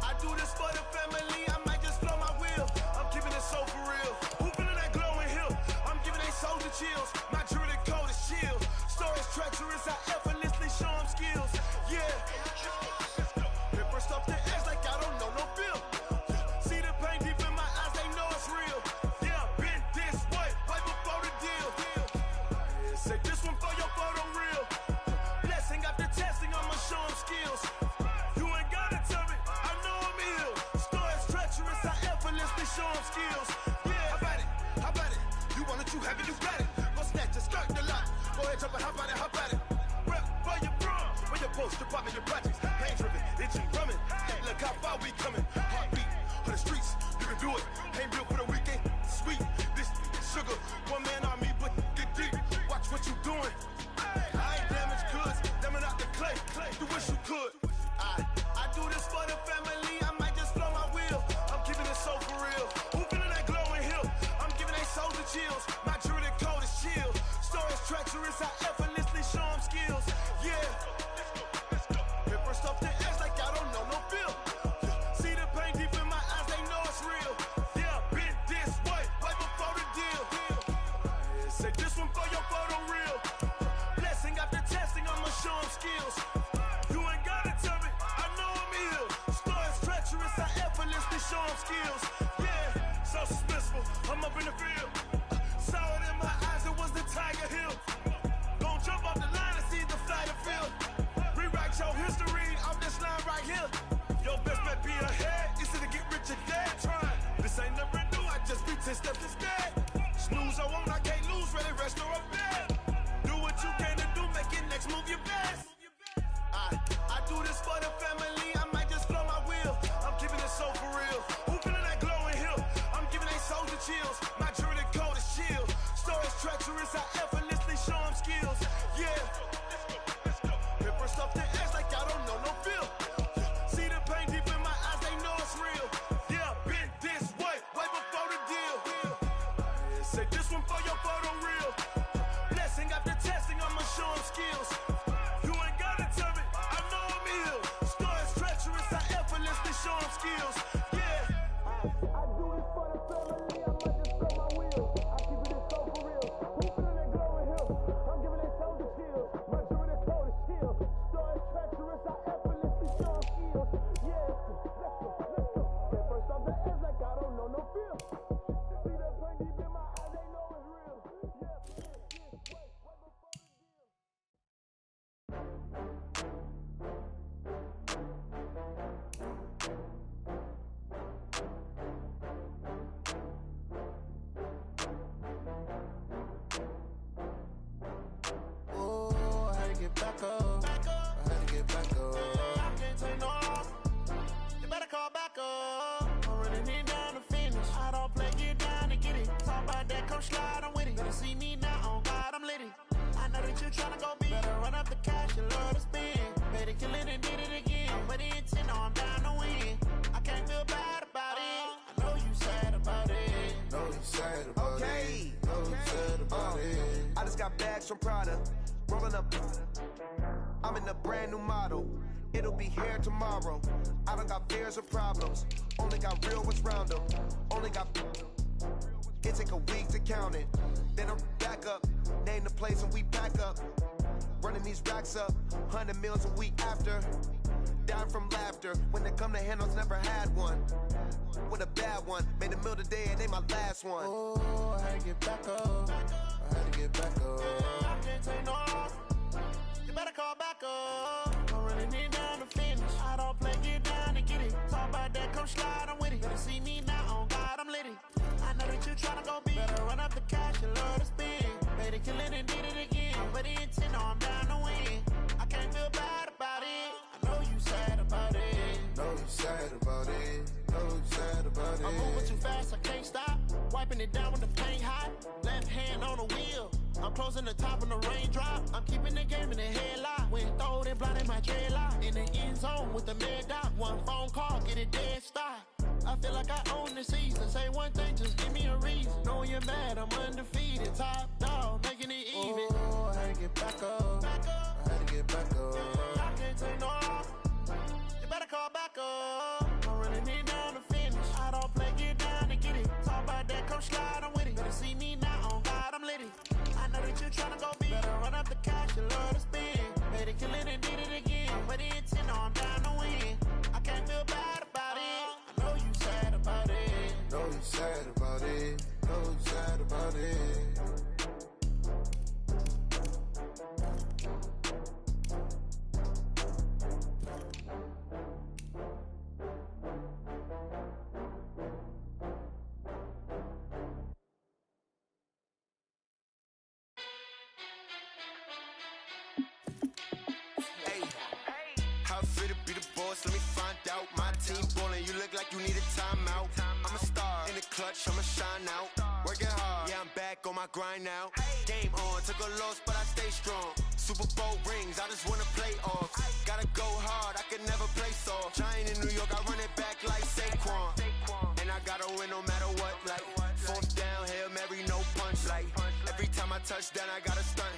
I do this for the family, I might just blow my wheel. I'm keeping it so for real. Who feeling that glowing hill? I'm giving they soldier chills. My jewelry code is chill. Stories treacherous, I effortlessly show them skills. Yeah. Paper stuff the edge like I don't know no feel. See the pain deep in my eyes, they know it's real. Yeah, been this way, way before the deal. Say this one for your photo real. Blessing after testing, I'ma show them skills. You ain't gotta tell me, I know I'm ill. Stories treacherous, I effortlessly show them skills. Yeah, how about it? How about it? You want it, you have it, you got it. Go snatch it, skirt the lot. Go ahead, jump it, how about it, how about it? Rep for your bro, where your post, your poppin', your projects. Pain driven, itching, drumming. Hey, look how far we coming. Heartbeat on the streets, you can do it. Ain't built for the weekend, sweet. This sugar, one man army, but get deep. Watch what you doing. I ain't damaged goods, damn it out the clay. You wish you could. I do this for the family, I might just blow my wheel. I'm keeping it so for real. Who feeling that glowing hill? I'm giving they soldier chills. My jewelry code is chill. Stories treacherous, I effortlessly show them skills. Yeah. Paper stuff the edge like I don't know no feel. See the pain deep in my eyes, they know it's real. Yeah, been this way, way before the deal. Say this one for your photo real. Blessing after testing, I'ma show them skills. You ain't gotta tell me, I know I'm ill. Stories treacherous, I effortlessly show them skills. Yeah, so suspenseful, I'm up in the field. Saw it in my eyes, it was the Tiger Hill. Gon' jump off the line and see the flight of field. Rewrite your history off this line right here. Your best bet be ahead, easy to get rich or dead trying. This ain't never new, I just be 10 steps instead. Snooze I won't, I can't lose, ready, rest or a bed. Do what you can to do, make it next move your best. I do this for the family, I might just blow my wheel. I'm keeping it so for real. Who feeling that glowing hill? I'm giving they soldier chills. My jewelry code is chill. Stories treacherous, I effortlessly show them skills. Yeah. Paper stuff the edge like I don't know no feel. See the pain deep in my eyes, they know it's real. Yeah, been this way, way before the deal. Say this one for your photo real. Blessing after testing, I'ma show them skills. You ain't gotta tell me, I know I'm ill. Stories treacherous, I effortlessly show them skills. Yeah. I do this for the family, I might just blow my wheel. I keep it so for real. Who feeling that glowing hill? I'm giving they soldier chills. My jewelry code is chill. Stories treacherous, I effortlessly show them skills. Yeah, let's go. Get first off the edge like I don't know no feel. See that pain deep in my eyes, they know it's real. Yeah, wait, way before the Oh, I had to get back up. I had to get back up. I can't take no loss. You better call back up. I'm running it down to finish. I don't play, get down to get it. Talk about that, come slide, I'm with it. Better see me now, on God, I'm lit it. I know that you tryna go big. Better run up the cash and love to spend. Better kill it and did it again. I'm with the intent, no, I'm down to win. I can't feel bad about it. I know you sad about it. Know you sad about Okay. it. Know you sad about it. I just got bags from Prada, rolling up. I'm in a brand new model. It'll be here tomorrow. I don't got fears or problems. Only got real ones round them. Only got. It take a week to count it. Then I'm back up. Name the place and we pack up. running these racks up, 100 meals a week after. Down from laughter, when they come to handles, never had one. With a bad one, made a meal today and they my last one. Oh, I had to get back up. I had to get back up. I can't take no off. You better call back up. I'm running it down to finish. I don't play, get down and get it. Talk about that, come slide, I'm with it. Better see me now, on God, I'm litty. I know that you tryna go big. Better run up the cash, you love to spin. Better kill it and did it again. But the intent, no, I'm down to win. I can't feel bad about it. I know you sad about it. Know you sad about it. Know you sad about it. I'm moving too fast, I can't stop. Wiping it down when the paint hot. Left hand on the wheel. I'm closing the top when the raindrop. I'm keeping the game in the headlock. When throwed and blinded my dreadlock. In the end zone with the mad dot. One phone call, get it dead stop. I feel like I own the season. Say one thing, just give me a reason. Knowing you're mad, I'm undefeated. Top dog, making it even. Oh, I had to get back up. I had to get back up. I can't take no off. You better call back up. I'm running it down to finish. I don't play, get down and get it. Talk about that, come slide, I'm with it. Better see me now, on God, I'm litty. I know that you tryna go big. Better run up the cash, you love to spin. Better kill it and did it again. But the intent, no, I'm down to win. I can't feel bad about it. I know you sad about it. Know you sad about it. Know you sad about it. How fit to be the boss? Let me find out. My team ballin', you look like you need a timeout. I'm a star in the clutch, I'ma shine out. Working hard, yeah, I'm back on my grind now. Game on, took a loss, but I stay strong. Super Bowl rings, I just wanna play off. Gotta go hard, I can never play soft. Giant in New York, I run it back like Saquon. And I gotta win no matter what, like fourth down, Hail Mary, no punch. Like every time I touch down, I gotta stunt.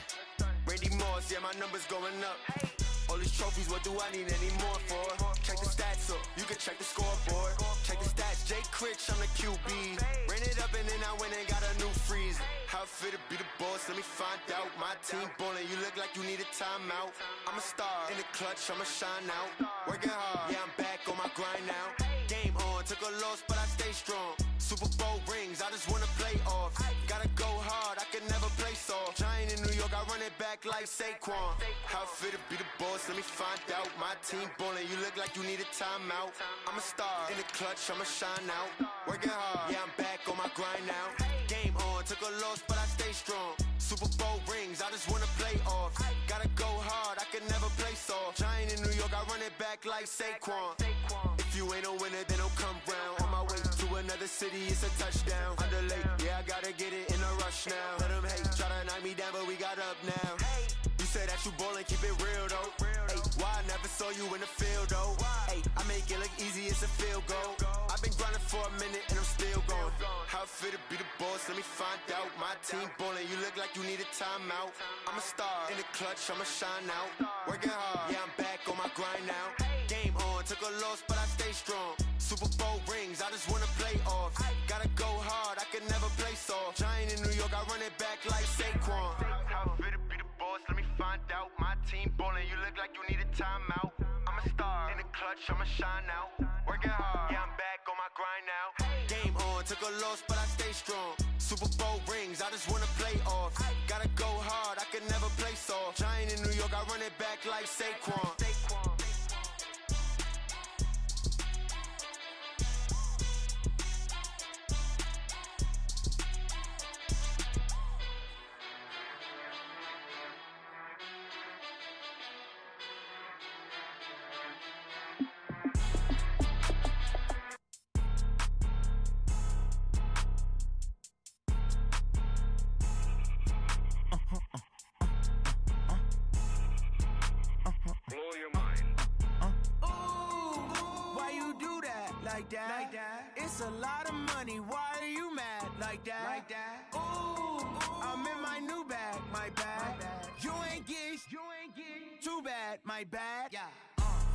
Randy Moss, yeah, my numbers going up. All these trophies, what do I need any more for? Check the stats up, you can check the scoreboard. Check the stats, Jay Critch, I'm the QB. Ran it up and then I went and got a new freeze. How fit to be the boss, let me find out. My team ballin', you look like you need a timeout. I'm a star in the clutch, I'ma shine out. Working hard, yeah, I'm back on my grind now. Game on, took a loss, but I stay strong. Super Bowl rings, I just wanna play off. Gotta go hard, I can never play soft. Giant in New York, I run it back like Saquon. How fit to be the boss, let me find out. My team ballin', you look like you need a timeout. I'm a star in the clutch, I'ma shine out. Working hard, yeah, I'm back on my grind now. Game on, took a loss, but I stay strong. Super Bowl rings, I just wanna play off. Gotta go hard, I can never play soft. Giant in New York, I run it back like Saquon. If you ain't a winner, then don't come round. On my way to another city, it's a touchdown. Underlay, yeah, I gotta get it in a rush now. Let them hate, try to knock me down, but we got up now. You say that you ballin', keep it real though. Hey, why I never saw you in the field though? Hey, I make it look easy, it's a field goal. I've been grinding for a minute and I'm still going. How fit to be the boss, let me find out. My team ballin', you look like you need a timeout. I'm a star in the clutch, I'ma shine out. Working hard, yeah, I'm back on my grind now. Game on, took a loss, but I stay strong. Super Bowl rings, I just wanna play off. Gotta go hard, I can never play soft. Giant in New York, I run it back like Saquon. How fit to be the boss, let me find out. My team ballin', you look like you need a timeout. I'm a star in the clutch, I'ma shine out. Working hard, yeah, I'm back on my grind now. Game on, took a loss, but I stay strong. Super Bowl rings, I just wanna play off. Gotta go hard, I can never play soft. Giant in New York, I run it back like Saquon. Blow your mind. Why you do that? Like that? It's a lot of money. Why are you mad? Like that? Ooh, I'm in my new bag. My bad. You ain't getting too bad. My bad. Yeah.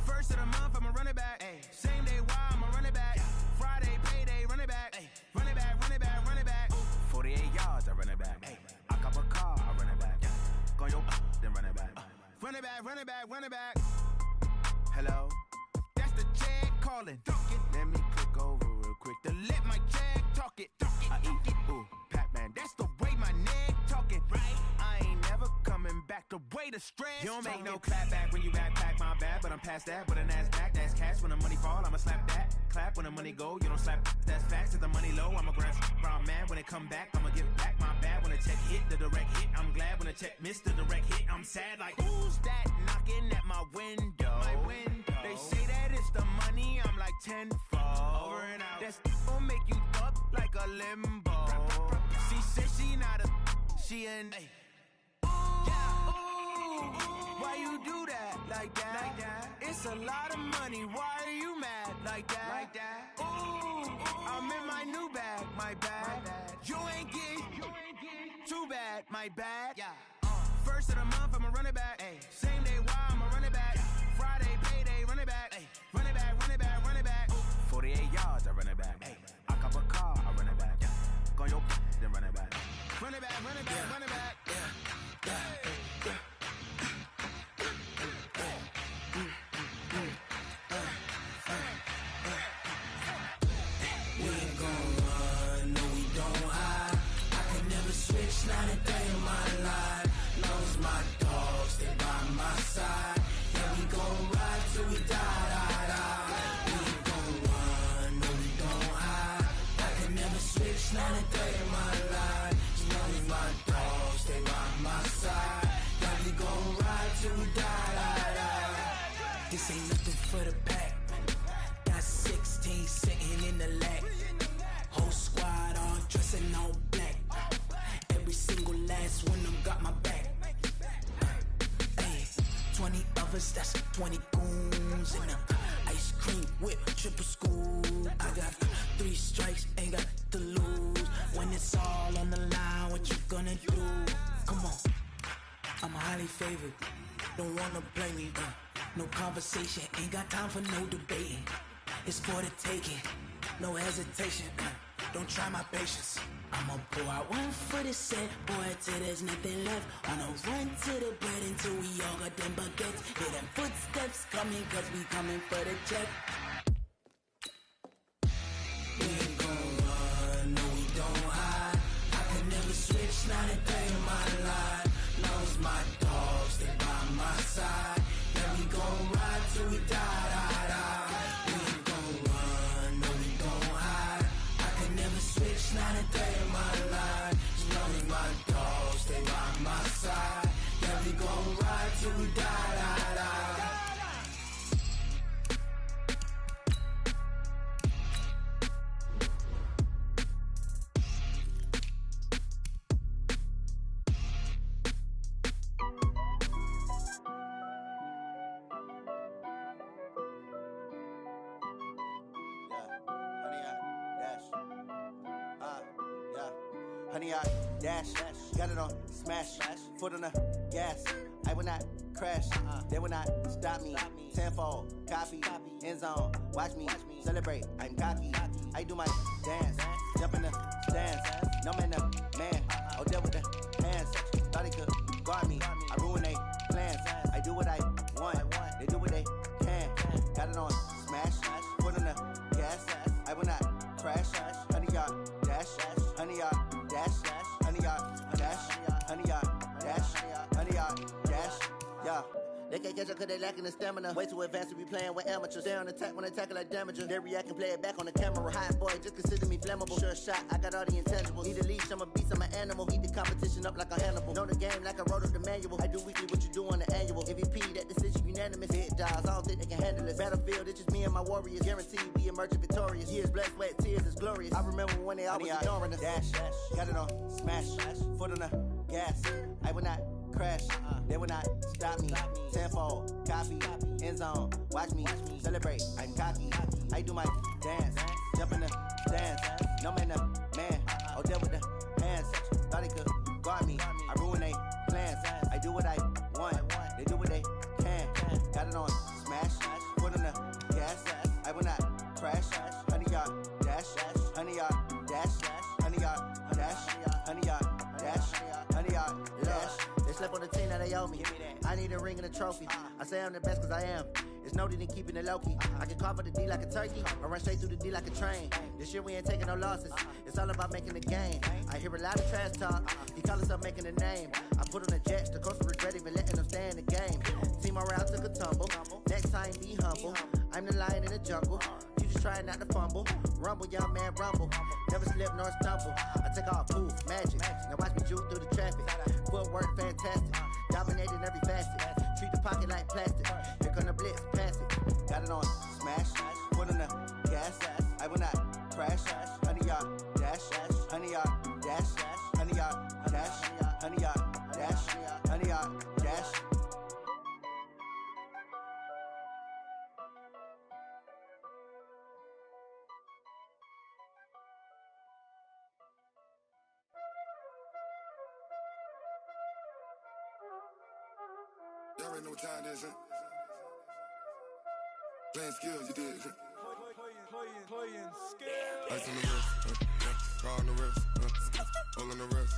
First of the month, I'ma run it back. Ay. Same day, why I'ma run it back. Friday, payday, run it back. Ay. Run it back, run it back, run it back. 48 yards, I run it back. Ay. I cop a car, I run it back. Go your then run it back. running back. Hello? That's the Jag calling. Let me click over real quick to let my Jag talk it. I eat, ooh, Pac-Man. That's the way my neck talking. Right? I ain't never coming back the way the stress. You don't make no clap back when you backpack, my bad, but I'm past that. With a NASDAQ, that's cash. When the money fall, I'ma slap that. Clap when the money go, you don't slap. That's facts. If the money low, I'ma grab brown man. When it come back, I'ma give back my bad. When the check hit, the direct hit, I'm glad. When the check missed the direct hit, I'm sad. Like, who's that knocking at my window? They say that it's the money, I'm like tenfold. Over and out. That's gon' make you up like a limbo. She said she not a, she an. Why you do that like that? It's a lot of money. Why are you mad like that? Ooh, I'm in my new bag, my bad. You ain't getting too bad, my bad. First of the month, I'ma run it back. Same day, why I'ma run it back. Friday, payday, run it back. Run it back, run it back, run it back. 48 yards, I run it back. I cop a car, I run it back. Go on your then run it back. Run it back, run it back, run it back. We ain't gon' run, no we don't hide. I can never switch, not a day in my life. Long as my dogs stay by my side. Yeah, we gon' ride till we die. We ain't gon' run, no we don't hide. I can never switch, not a day in my life. As long as my dogs stay by my side. Yeah, we gon' ride till we die. This ain't nothing for the pack. Got 16 sitting in the lag. Whole squad all dressing all black. Every single last one of them got my back. 20 of us, that's 20 goons in the ice cream whip, triple scoop. I got 3 strikes, ain't got to lose. When it's all on the line, what you gonna do? Come on, I'm highly favored. Don't wanna blame me. No conversation, ain't got time for no debating. It's for the taking, no hesitation. Don't try my patience. I'ma pour out one for the set, boy, till there's nothing left. Wanna run to the bread until we all got them baguettes. Hear them footsteps coming, cause we coming for the check. We ain't gon' run, no we don't hide. I can never switch, not a day in my life. Long as my dogs stay by my side. Yeah, we gon' ride till we die. We ain't gon' run, no we don't hide. I can never switch, not a day in my life. As long as my dogs stay by my side. Yeah, we gon' ride till we die. Honey, I dash, got it on smash, foot on the gas. I will not crash, they will not stop me. Tenfold, copy, end zone, watch me celebrate. I'm cocky, I do my dance, jump in the stands. No man, the man, oh, deal with the hands. Thought he could guard me, I ruin they plans. I do what I want, they do what they can. Got it on smash, foot on the gas. I will not crash, honey, y'all dash, honey, y'all dash, honey, y'all dash, honey, y'all dash, honey, y'all dash, yeah. They can't catch up cause they lacking the stamina. Way too advanced to be playing with amateurs. Stay on attack when they tackle like damager. They react and play it back on the camera. Hot boy, just consider me flammable. Sure shot, I got all the intangibles. Need a leash, I'm a beast, I'm an animal. Heat the competition up like a Hannibal. Know the game like I wrote up the manual. I do weekly what you do on the annual. MVP, that decision unanimous. Hit dials, I don't think they can handle it. Battlefield, it's just me and my warriors. Guaranteed we emerging victorious. Years, blood, sweat, tears, is glorious. I remember when they always ignoring us. Dash, got it on smash, foot on the gas. I will not crash, they will not stop me. Tenfold, copy, end zone, watch me celebrate. I'm cocky, I do my dance, jump in the stands. No man, the man, oh, deal with the hands. Thought he could guard me, I ruin they plans. I do what I want, they do what they can. Got it on smash, foot on the gas. I will not crash, honey, y'all dash, honey, y'all dash, honey, y'all dash, honey, y'all dash, honey, y'all dash. They slept on the team, now they they owe me. I need a ring and a trophy. I say I'm the best cause I am. It's no need in keeping it low-key. I can carve up the D like a turkey, or run straight through the D like a train. This year we ain't taking no losses. It's all about making the game. I hear a lot of trash talk. He call us up making a name. I put on the jets, the coast regret even letting them stay in the game. Team morale took a tumble. Next time be humble. I'm the lion in the jungle. You just trying not to fumble. Rumble, young man, rumble. Never slip nor stumble. I take off, poof, magic. Now watch me juke through the traffic. Footwork fantastic. Dominating every facet. Treat the pocket like plastic. Here come the blitz, pass it. Got it on smash. Put on the gas. I will not crash. 100-yard dash. 100-yard dash. 100-yard dash. 100-yard dash. 100-yard dash. Y'all already know what time it is, huh? Playing skills, you did, huh? Playing skills. Ice on the wrist, car on the wrist, all on the wrist,